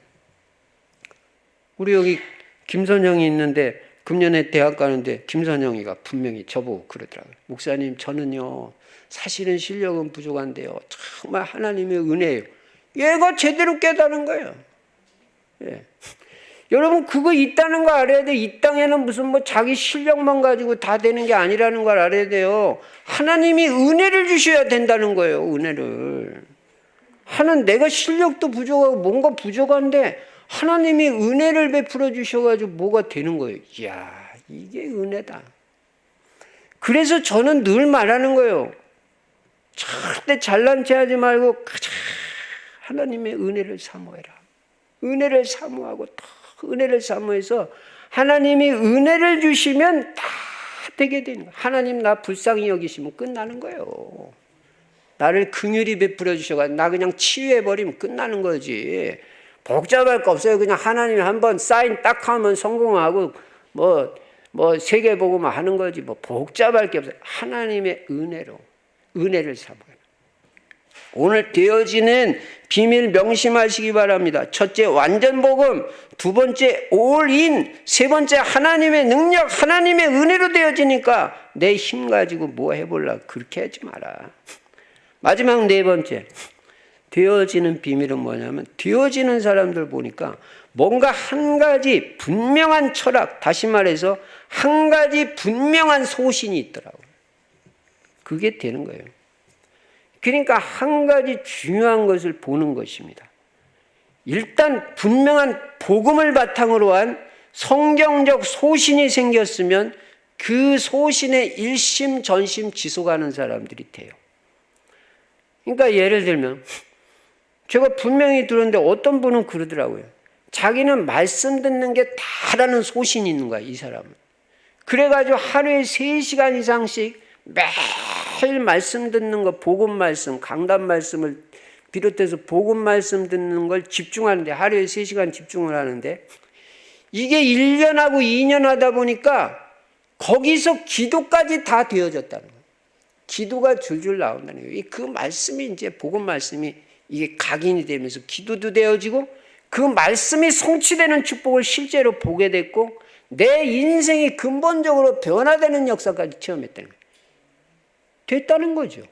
우리 여기 김선영이 있는데 금년에 대학 가는데 김선영이가 분명히 저보고 그러더라고요. 목사님, 저는요 사실은 실력은 부족한데요 정말 하나님의 은혜예요. 얘가 제대로 깨달은 거예요. 예. 여러분 그거 있다는 거 알아야 돼. 이 땅에는 무슨 뭐 자기 실력만 가지고 다 되는 게 아니라는 걸 알아야 돼요. 하나님이 은혜를 주셔야 된다는 거예요. 은혜를. 내가 실력도 부족하고 뭔가 부족한데 하나님이 은혜를 베풀어 주셔가지고 뭐가 되는 거예요. 이야, 이게 은혜다. 그래서 저는 늘 말하는 거예요. 절대 잘난 체 하지 말고 가장 하나님의 은혜를 사모해라. 은혜를 사모하고 또 은혜를 사모해서 하나님이 은혜를 주시면 다 되게 되는 거예요. 하나님 나 불쌍히 여기시면 끝나는 거예요. 나를 긍휼히 베풀어 주셔가지고 나 그냥 치유해버리면 끝나는 거지. 복잡할 거 없어요. 그냥 하나님이 한번 사인 딱 하면 성공하고 뭐 세계복음만 하는 거지. 뭐 복잡할 게 없어요. 하나님의 은혜로 은혜를 사모해요. 오늘 되어지는 비밀 명심하시기 바랍니다. 첫째, 완전 복음. 두 번째, 올인. 세 번째, 하나님의 능력, 하나님의 은혜로 되어지니까 내 힘 가지고 뭐 해보려고 그렇게 하지 마라. 마지막 네 번째, 되어지는 비밀은 뭐냐면 되어지는 사람들 보니까 뭔가 한 가지 분명한 철학, 다시 말해서 한 가지 분명한 소신이 있더라고요. 그게 되는 거예요. 그러니까 한 가지 중요한 것을 보는 것입니다. 일단 분명한 복음을 바탕으로 한 성경적 소신이 생겼으면 그 소신에 일심 전심 지속하는 사람들이 돼요. 그러니까 예를 들면 제가 분명히 들었는데 어떤 분은 그러더라고요. 자기는 말씀 듣는 게 다라는 소신이 있는 거야, 이 사람은. 그래가지고 하루에 3시간 이상씩 매일 말씀 듣는 거, 복음 말씀, 강단 말씀을 비롯해서 복음 말씀 듣는 걸 집중하는데 하루에 3시간 집중을 하는데 이게 1년하고 2년 하다 보니까 거기서 기도까지 다 되어졌다는 거예요. 기도가 줄줄 나온다는 거예요. 그 말씀이 이제 복음 말씀이 이게 각인이 되면서 기도도 되어지고 그 말씀이 성취되는 축복을 실제로 보게 됐고 내 인생이 근본적으로 변화되는 역사까지 체험했다는 거예요. 됐다는 거죠.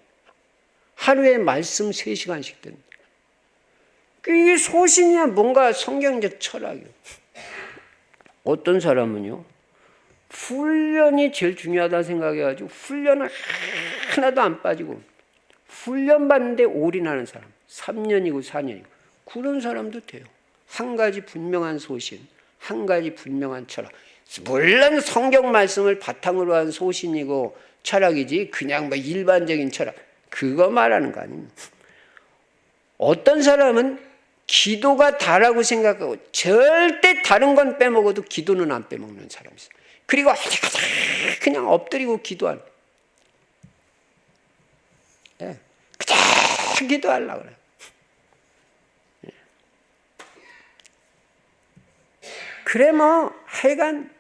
하루에 말씀 3시간씩 듣는. 이게 소신이야 뭔가 성경적 철학이요. 어떤 사람은요. 훈련이 제일 중요하다 생각해가지고 훈련을 하나도 안 빠지고 훈련 받는데 올인하는 사람 3년이고 4년이고 그런 사람도 돼요. 한 가지 분명한 소신, 한 가지 분명한 철학. 물론 성경 말씀을 바탕으로 한 소신이고 철학이지 그냥 뭐 일반적인 철학 그거 말하는 거 아닙니다. 어떤 사람은 기도가 다라고 생각하고 절대 다른 건 빼먹어도 기도는 안 빼먹는 사람이 있어요. 그리고 그냥 엎드리고 기도하는. 예. 그냥 기도하려고 그래요. 예. 그래 뭐 하여간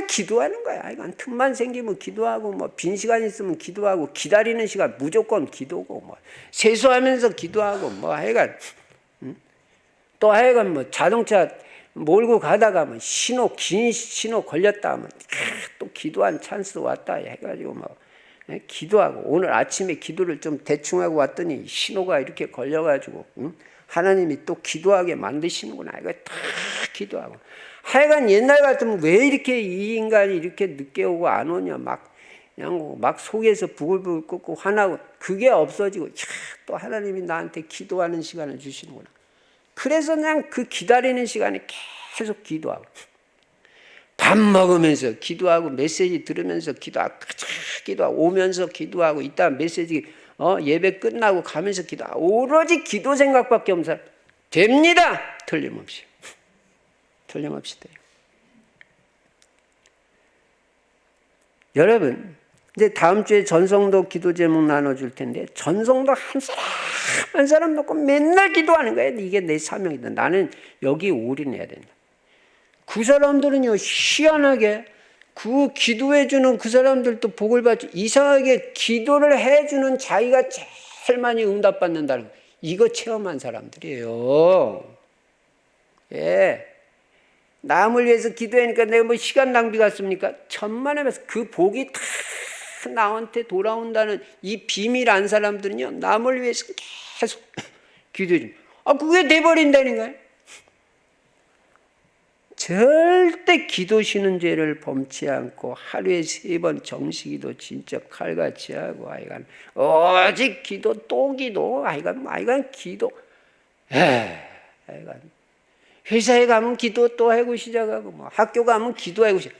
기도하는 거야. 하여간 틈만 생기면 기도하고 뭐 빈 시간 있으면 기도하고 기다리는 시간 무조건 기도고 뭐 세수하면서 기도하고 뭐 하여간 또 하여간 뭐 자동차 몰고 가다가 뭐 긴 신호 걸렸다 하면 또 기도한 찬스 왔다 해가지고 뭐 기도하고 오늘 아침에 기도를 좀 대충 하고 왔더니 신호가 이렇게 걸려가지고 하나님이 또 기도하게 만드시는구나 이거 다 기도하고 하여간 옛날 같으면 왜 이렇게 이 인간이 이렇게 늦게 오고 안 오냐 그냥 막 속에서 부글부글 끓고 화나고 그게 없어지고 또 하나님이 나한테 기도하는 시간을 주시는구나. 그래서 그냥 그 기다리는 시간에 계속 기도하고 밥 먹으면서 기도하고 메시지 들으면서 기도하고 오면서 기도하고 이따 메시지 예배 끝나고 가면서 기도하고 오로지 기도 생각밖에 없는 사람 됩니다. 틀림없이 돼요. 여러분 이제 다음 주에 전성도 기도 제목 나눠줄 텐데, 전성도 한 사람 놓고 맨날 기도하는 거야. 이게 내 사명이다. 나는 여기 올인해야 된다. 그 사람들은요, 희한하게 그 기도해주는 그 사람들도 복을 받지, 이상하게 기도를 해주는 자기가 제일 많이 응답받는다는 거. 이거 체험한 사람들이에요. 예. 남을 위해서 기도하니까 내가 뭐 시간 낭비 같습니까? 천만에서 그 복이 다 나한테 돌아온다는 이 비밀 안 사람들은요, 남을 위해서 계속 기도해 줍니다. 그게 돼버린다는 거예요. 절대 기도 쉬는 죄를 범치 않고 하루에 3번 정식기도 진짜 칼같이 하고, 하여간 오직 기도 또 기도, 하여간 기도. 하여간 회사에 가면 기도 또 하고 시작하고, 뭐 학교 가면 기도하고 시작.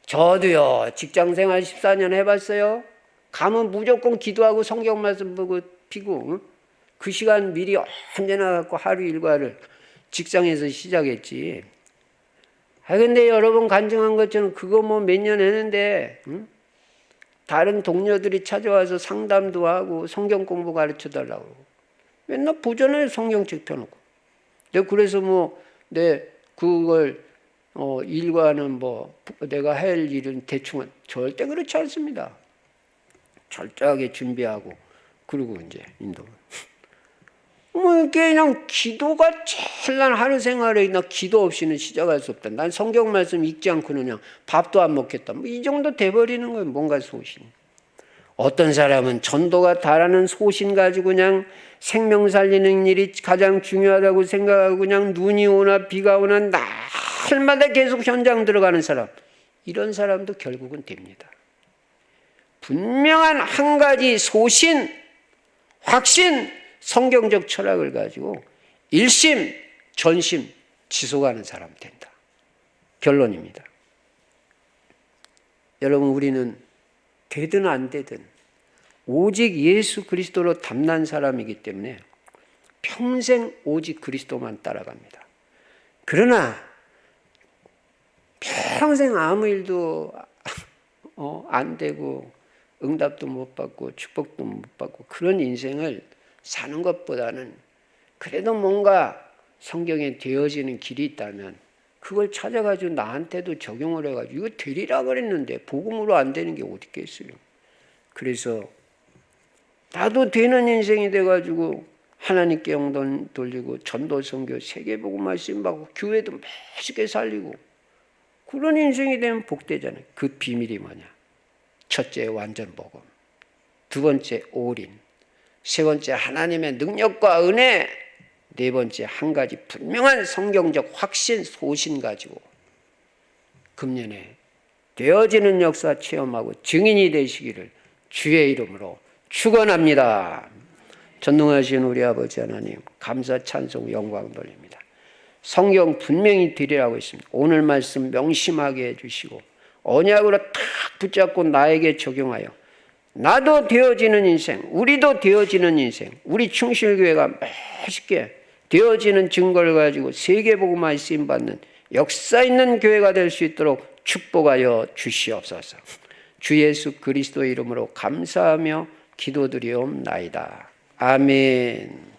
저도요, 직장생활 14년 해봤어요. 가면 무조건 기도하고 성경 말씀 보고 피고, 그 시간 미리 언제나 갖고 하루 일과를 직장에서 시작했지. 근데 여러분 간증한 것처럼 그거 뭐 몇 년 했는데, 다른 동료들이 찾아와서 상담도 하고 성경 공부 가르쳐 달라고 그러고, 맨날 보잖아요, 성경책 펴놓고. 내가 그래서 그걸 일과는 뭐 내가 할 일은 대충은 절대 그렇지 않습니다. 철저하게 준비하고, 그리고 이제 인도. 그냥 기도가 제일 난 하루 생활에 나 기도 없이는 시작할 수 없다. 난 성경 말씀 읽지 않고는 그냥 밥도 안 먹겠다. 이 정도 돼버리는 거예요. 뭔가 소신. 어떤 사람은 전도가 다라는 소신 가지고 그냥 생명 살리는 일이 가장 중요하다고 생각하고 그냥 눈이 오나 비가 오나 날마다 계속 현장 들어가는 사람. 이런 사람도 결국은 됩니다. 분명한 한 가지 소신, 확신, 성경적 철학을 가지고 일심, 전심 지속하는 사람 된다. 결론입니다. 여러분, 우리는 되든 안 되든 오직 예수 그리스도로 담난 사람이기 때문에 평생 오직 그리스도만 따라갑니다. 그러나 평생 아무 일도 안 되고 응답도 못 받고 축복도 못 받고 그런 인생을 사는 것보다는 그래도 뭔가 성경에 되어지는 길이 있다면 그걸 찾아가지고 나한테도 적용을 해가지고 이거 되리라 그랬는데 복음으로 안 되는 게 어디 있겠어요. 그래서 나도 되는 인생이 돼가지고 하나님께 영돈 돌리고 전도 선교 세계복음화 쓰임받고 교회도 멋있게 살리고 그런 인생이 되면 복되잖아요. 그 비밀이 뭐냐? 첫째 완전 복음, 두 번째 올인, 세 번째 하나님의 능력과 은혜, 네 번째 한 가지 분명한 성경적 확신, 소신 가지고 금년에 되어지는 역사 체험하고 증인이 되시기를 주의 이름으로 축원합니다. 전능하신 우리 아버지 하나님, 감사 찬송 영광 돌립니다. 성경 분명히 드리라고 있습니다. 오늘 말씀 명심하게 해주시고 언약으로 탁 붙잡고 나에게 적용하여 나도 되어지는 인생, 우리도 되어지는 인생, 우리 충실교회가 멋있게 되어지는 증거를 가지고 세계복음화에 쓰임받는 역사 있는 교회가 될 수 있도록 축복하여 주시옵소서. 주 예수 그리스도의 이름으로 감사하며 기도드리옵나이다. 아멘.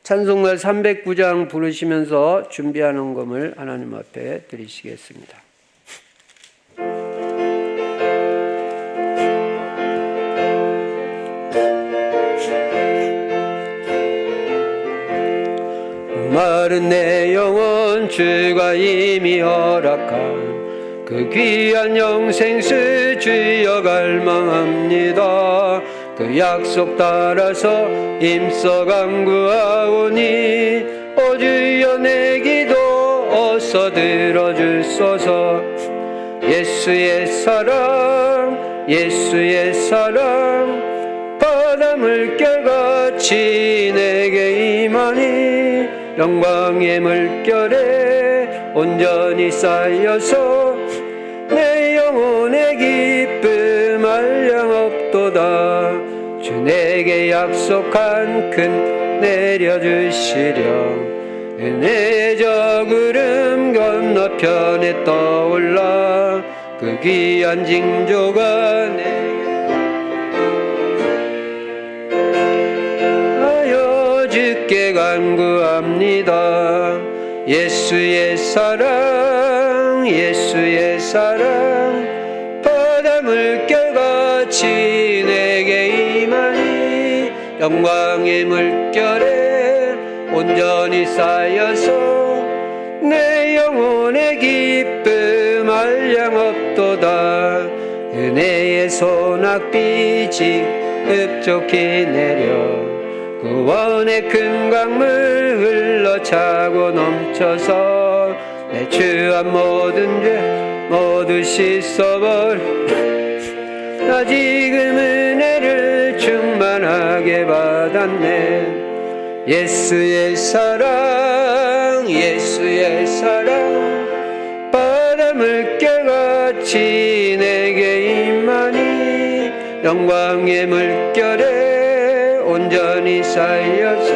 찬송가 309장 부르시면서 준비한 헌금을 하나님 앞에 드리시겠습니다. 마른 내 영혼 주가 이미 허락한 그 귀한 영생수 주여 갈망합니다. 그 약속 따라서 힘써 간구하오니 오 주여 내 기도 어서 들어주소서. 예수의 사랑 예수의 사랑 바다 물결같이 내게 임하니 영광의 물결에 온전히 쌓여서 내 영혼의 기쁨 한량없도다. 주 내게 약속한 큰 내려주시렴. 은혜의 저 구름 건너편에 떠올라 그 그 귀한 징조가 내게 하여 주께 간구합니다. 예수의 사랑 예수의 사랑 바다 물결같이 내게 임하니 영광의 물결에 온전히 쌓여서 내 영혼의 기쁨 한량없도다. 은혜의 소낙빛이 흡족히 내려 구원의 큰 강물 흘러차고 넘쳐서 내 죄악 모든 죄 모두 씻어버려 나 지금 은혜를 충만하게 받았네. 예수의 사랑 예수의 사랑 바다 물결같이 내게 임하니 영광의 물결에 온전히 쌓여서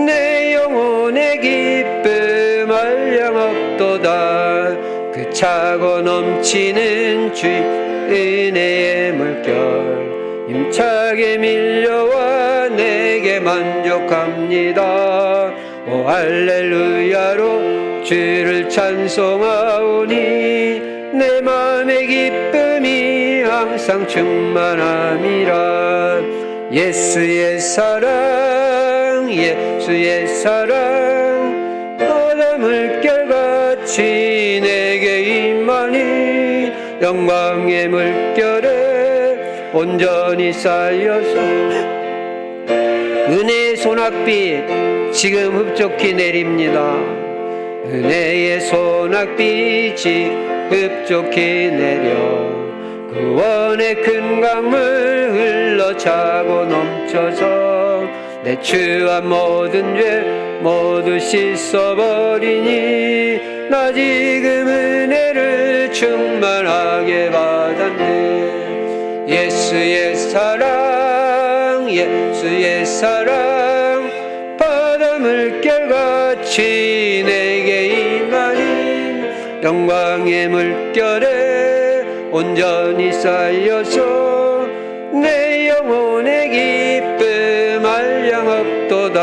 내 영혼의 기쁨 한량없도다. 그 차고 넘치는 주의 은혜의 물결 힘차게 밀려와 내게 만족합니다. 오 할렐루야로 주를 찬송하오니 내 맘의 기쁨이 항상 충만함이라. 예수의 사랑 예수의 사랑 바다 물결같이 내게 임하니 영광의 물결에 온전히 쌓여서 은혜의 소낙빛 지금 흡족히 내립니다. 은혜의 소낙빛이 흡족히 내려 구원의 큰 강물 흘러차고 넘쳐서 내 죄와 모든 죄 모두 씻어버리니 나 지금 은혜를 충만하게 받았네. 예수의 사랑 예수의 사랑 바다 물결같이 내게 임하니 영광의 물결에 온전히 쌓여서 내 영혼의 기쁨 한량없도다.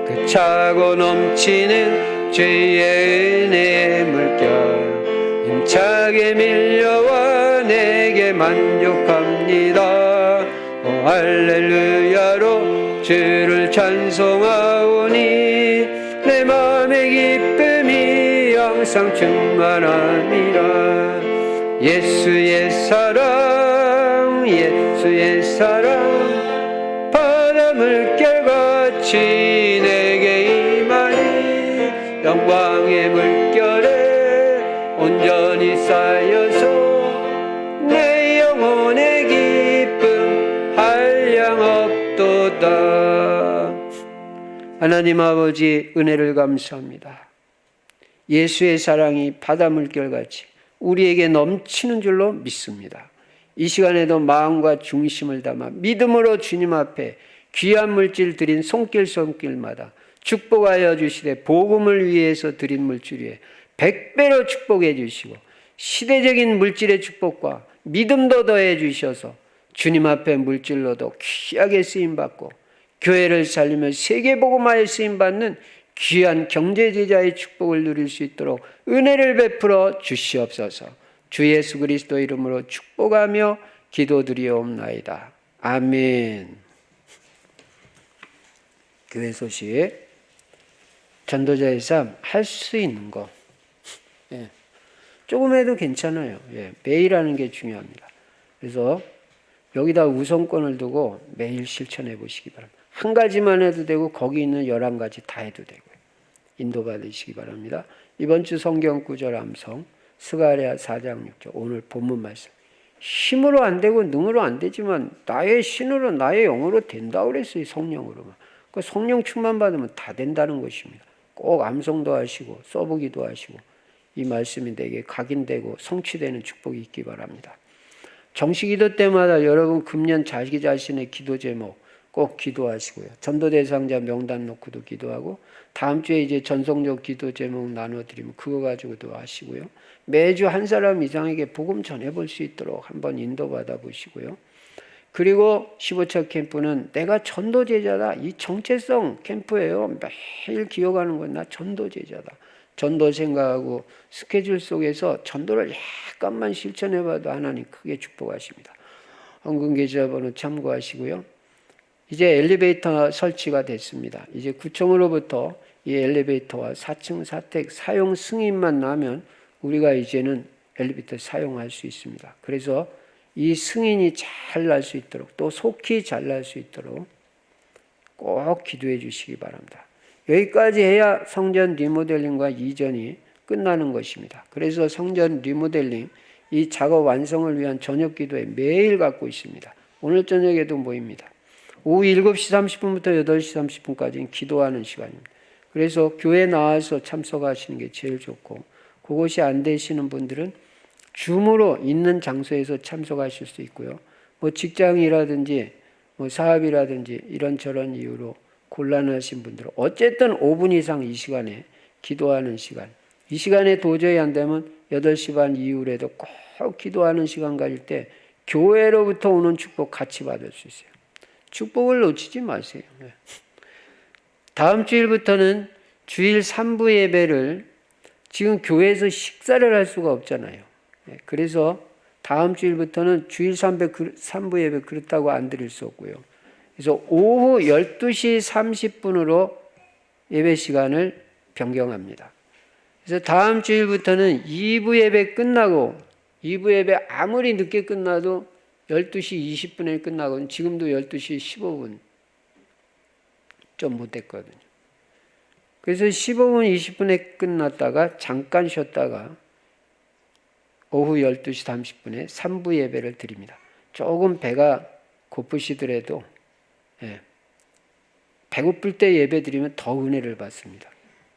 그 차고 넘치는 주의 은혜의 물결 힘차게 밀려와 내게 만족합니다. 오 할렐루야로 주를 찬송하오니 내 맘의 기쁨이 항상 충만함이라. 예수의 사랑 예수의 사랑 바다 물결같이 내게 임하니 영광의 물결에 온전히 쌓여서 내 영혼의 기쁨 한량없도다. 하나님 아버지 은혜를 감사합니다. 예수의 사랑이 바다 물결같이 우리에게 넘치는 줄로 믿습니다. 이 시간에도 마음과 중심을 담아 믿음으로 주님 앞에 귀한 물질 드린 손길마다 축복하여 주시되 복음을 위해서 드린 물질 위에 100배로 축복해 주시고 시대적인 물질의 축복과 믿음도 더해 주셔서 주님 앞에 물질로도 귀하게 쓰임받고 교회를 살리며 세계복음화에 쓰임받는 귀한 경제제자의 축복을 누릴 수 있도록 은혜를 베풀어 주시옵소서. 주 예수 그리스도 이름으로 축복하며 기도드리옵나이다. 아멘. 교회 소식. 전도자의 삶 할 수 있는 거. 조금 해도 괜찮아요. 매일 하는 게 중요합니다. 그래서 여기다 우선권을 두고 매일 실천해 보시기 바랍니다. 한 가지만 해도 되고 거기 있는 11가지 다 해도 되고요. 인도받으시기 바랍니다. 이번 주 성경 구절 암송 스가랴 4장 6절 오늘 본문 말씀. 힘으로 안 되고 능으로 안 되지만 나의 신으로 나의 영으로 된다고 그랬어요. 성령으로만. 그 성령 충만 받으면 다 된다는 것입니다. 꼭 암송도 하시고 써보기도 하시고 이 말씀이 내게 각인되고 성취되는 축복이 있기 바랍니다. 정시기도 때마다 여러분 금년 자기 자신의 기도 제목 꼭 기도하시고요. 전도 대상자 명단 놓고도 기도하고, 다음 주에 이제 전송적 기도 제목 나눠드리면 그거 가지고도 하시고요. 매주 한 사람 이상에게 복음 전해볼 수 있도록 한번 인도받아 보시고요. 그리고 15차 캠프는 내가 전도제자다. 이 정체성 캠프예요. 매일 기억하는 건 나 전도제자다. 전도 생각하고 스케줄 속에서 전도를 약간만 실천해봐도 하나님 크게 축복하십니다. 헌금 계좌번호 참고하시고요. 이제 엘리베이터 설치가 됐습니다. 이제 구청으로부터 이 엘리베이터와 4층 사택 사용 승인만 나면 우리가 이제는 엘리베이터 사용할 수 있습니다. 그래서 이 승인이 잘 날 수 있도록, 또 속히 잘 날 수 있도록 꼭 기도해 주시기 바랍니다. 여기까지 해야 성전 리모델링과 이전이 끝나는 것입니다. 그래서 성전 리모델링 이 작업 완성을 위한 저녁 기도에 매일 갖고 있습니다. 오늘 저녁에도 모입니다. 오후 7시 30분부터 8시 30분까지는 기도하는 시간입니다. 그래서 교회 나와서 참석하시는 게 제일 좋고, 그것이 안 되시는 분들은 줌으로 있는 장소에서 참석하실 수 있고요. 뭐 직장이라든지 뭐 사업이라든지 이런저런 이유로 곤란하신 분들은 어쨌든 5분 이상 이 시간에 기도하는 시간, 이 시간에 도저히 안 되면 8시 반 이후라도 꼭 기도하는 시간 가질 때 교회로부터 오는 축복 같이 받을 수 있어요. 축복을 놓치지 마세요. 다음 주일부터는 주일 3부 예배를, 지금 교회에서 식사를 할 수가 없잖아요. 그래서 다음 주일부터는 주일 3부 예배 그렇다고 안 드릴 수 없고요. 그래서 오후 12시 30분으로 예배 시간을 변경합니다. 그래서 다음 주일부터는 2부 예배 끝나고, 2부 예배 아무리 늦게 끝나도 12시 20분에 끝나거든요. 지금도 12시 15분 좀 못됐거든요. 그래서 15분 20분에 끝났다가 잠깐 쉬었다가 오후 12시 30분에 3부 예배를 드립니다. 조금 배가 고프시더라도 배고플 때 예배 드리면 더 은혜를 받습니다.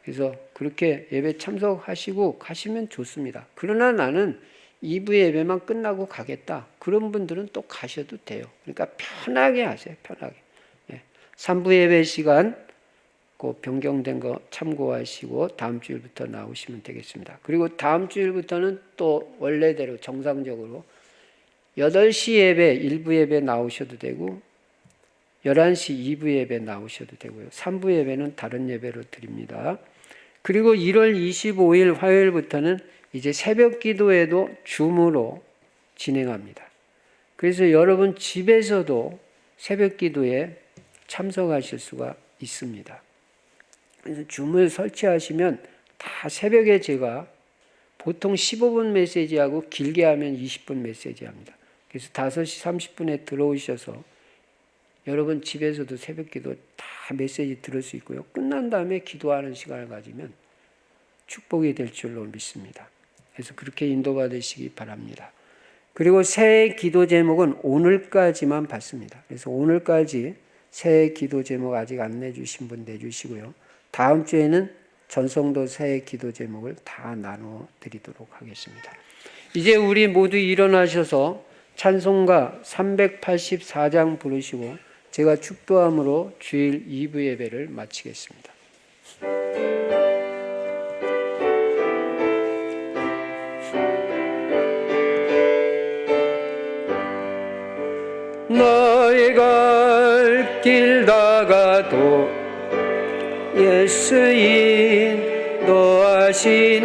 그래서 그렇게 예배 참석하시고 가시면 좋습니다. 그러나 나는 2부 예배만 끝나고 가겠다. 그런 분들은 또 가셔도 돼요. 그러니까 편하게 하세요. 편하게. 3부 예배 시간 그 변경된 거 참고하시고 다음 주일부터 나오시면 되겠습니다. 그리고 다음 주일부터는 또 원래대로 정상적으로 8시 예배 1부 예배 나오셔도 되고 11시 2부 예배 나오셔도 되고요. 3부 예배는 다른 예배로 드립니다. 그리고 1월 25일 화요일부터는 이제 새벽 기도에도 줌으로 진행합니다. 그래서 여러분 집에서도 새벽 기도에 참석하실 수가 있습니다. 그래서 줌을 설치하시면 다 새벽에 제가 보통 15분 메시지하고 길게 하면 20분 메시지 합니다. 그래서 5시 30분에 들어오셔서 여러분 집에서도 새벽 기도 다 메시지 들을 수 있고요. 끝난 다음에 기도하는 시간을 가지면 축복이 될 줄로 믿습니다. 그래서 그렇게 인도받으시기 바랍니다. 그리고 새해 기도 제목은 오늘까지만 받습니다. 그래서 오늘까지 새해 기도 제목 아직 안 내주신 분 내주시고요. 다음 주에는 전성도 새해 기도 제목을 다 나눠 드리도록 하겠습니다. 이제 우리 모두 일어나셔서 찬송가 384장 부르시고 제가 축도함으로 주일 2부 예배를 마치겠습니다. 너의 갈 길 다가도 예수 인도하시니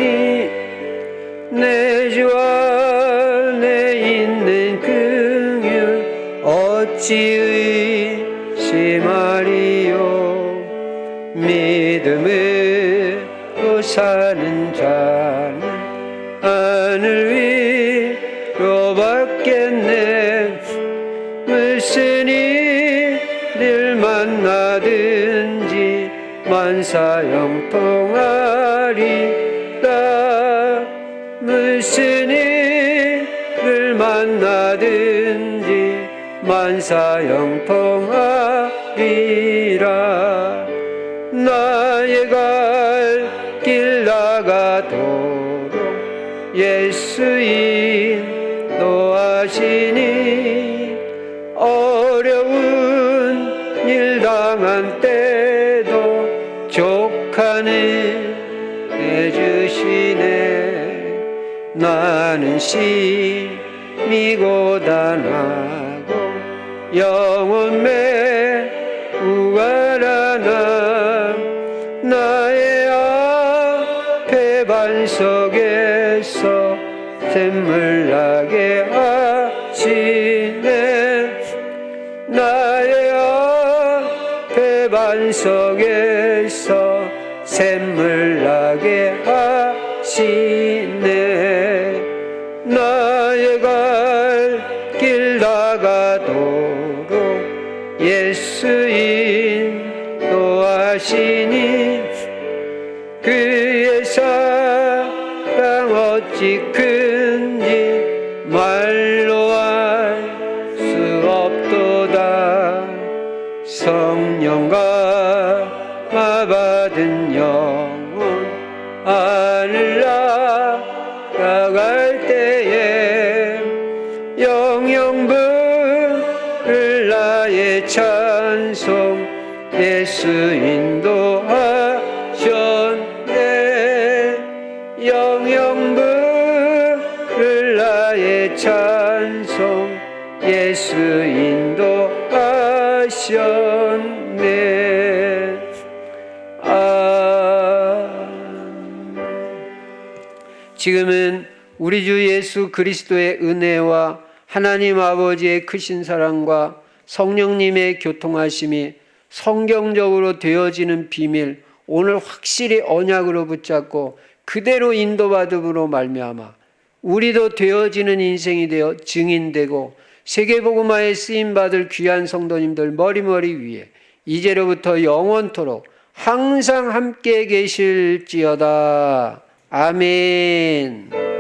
내 주 안에 있는 긍휼 어찌 의심하리요. 믿음으로 사는 자는 하늘 위로 받겠네. 무슨 일을 만나든지 만사 형통하리라. 무슨 일을 만나든지 만사 형통하리라. 나의 갈 길 나가도록 예수 인도하시니 어려운 상한 때도 족하니 해주시네. 나는 심히 고단하고 영혼 매우 가라나 나의 앞에 반석에서 샘물 나게 하시네. 나의 앞에 반석에서 샘물 나게 하시네. 나의 갈 길 나가도록 예수 인도하시니 그의 사랑 어찌 큰지 말로 알 수 없도다. 성령과 받은 영혼 하늘 나아갈 때에 영영 부를 나의 찬송 예수 인도하셨네. 영영 부를 나의 찬송 예수 인도하셨네. 지금은 우리 주 예수 그리스도의 은혜와 하나님 아버지의 크신 사랑과 성령님의 교통하심이 성경적으로 되어지는 비밀, 오늘 확실히 언약으로 붙잡고 그대로 인도받음으로 말미암아 우리도 되어지는 인생이 되어 증인되고 세계복음화에 쓰임받을 귀한 성도님들 머리머리 위에 이제로부터 영원토록 항상 함께 계실지어다. 아멘.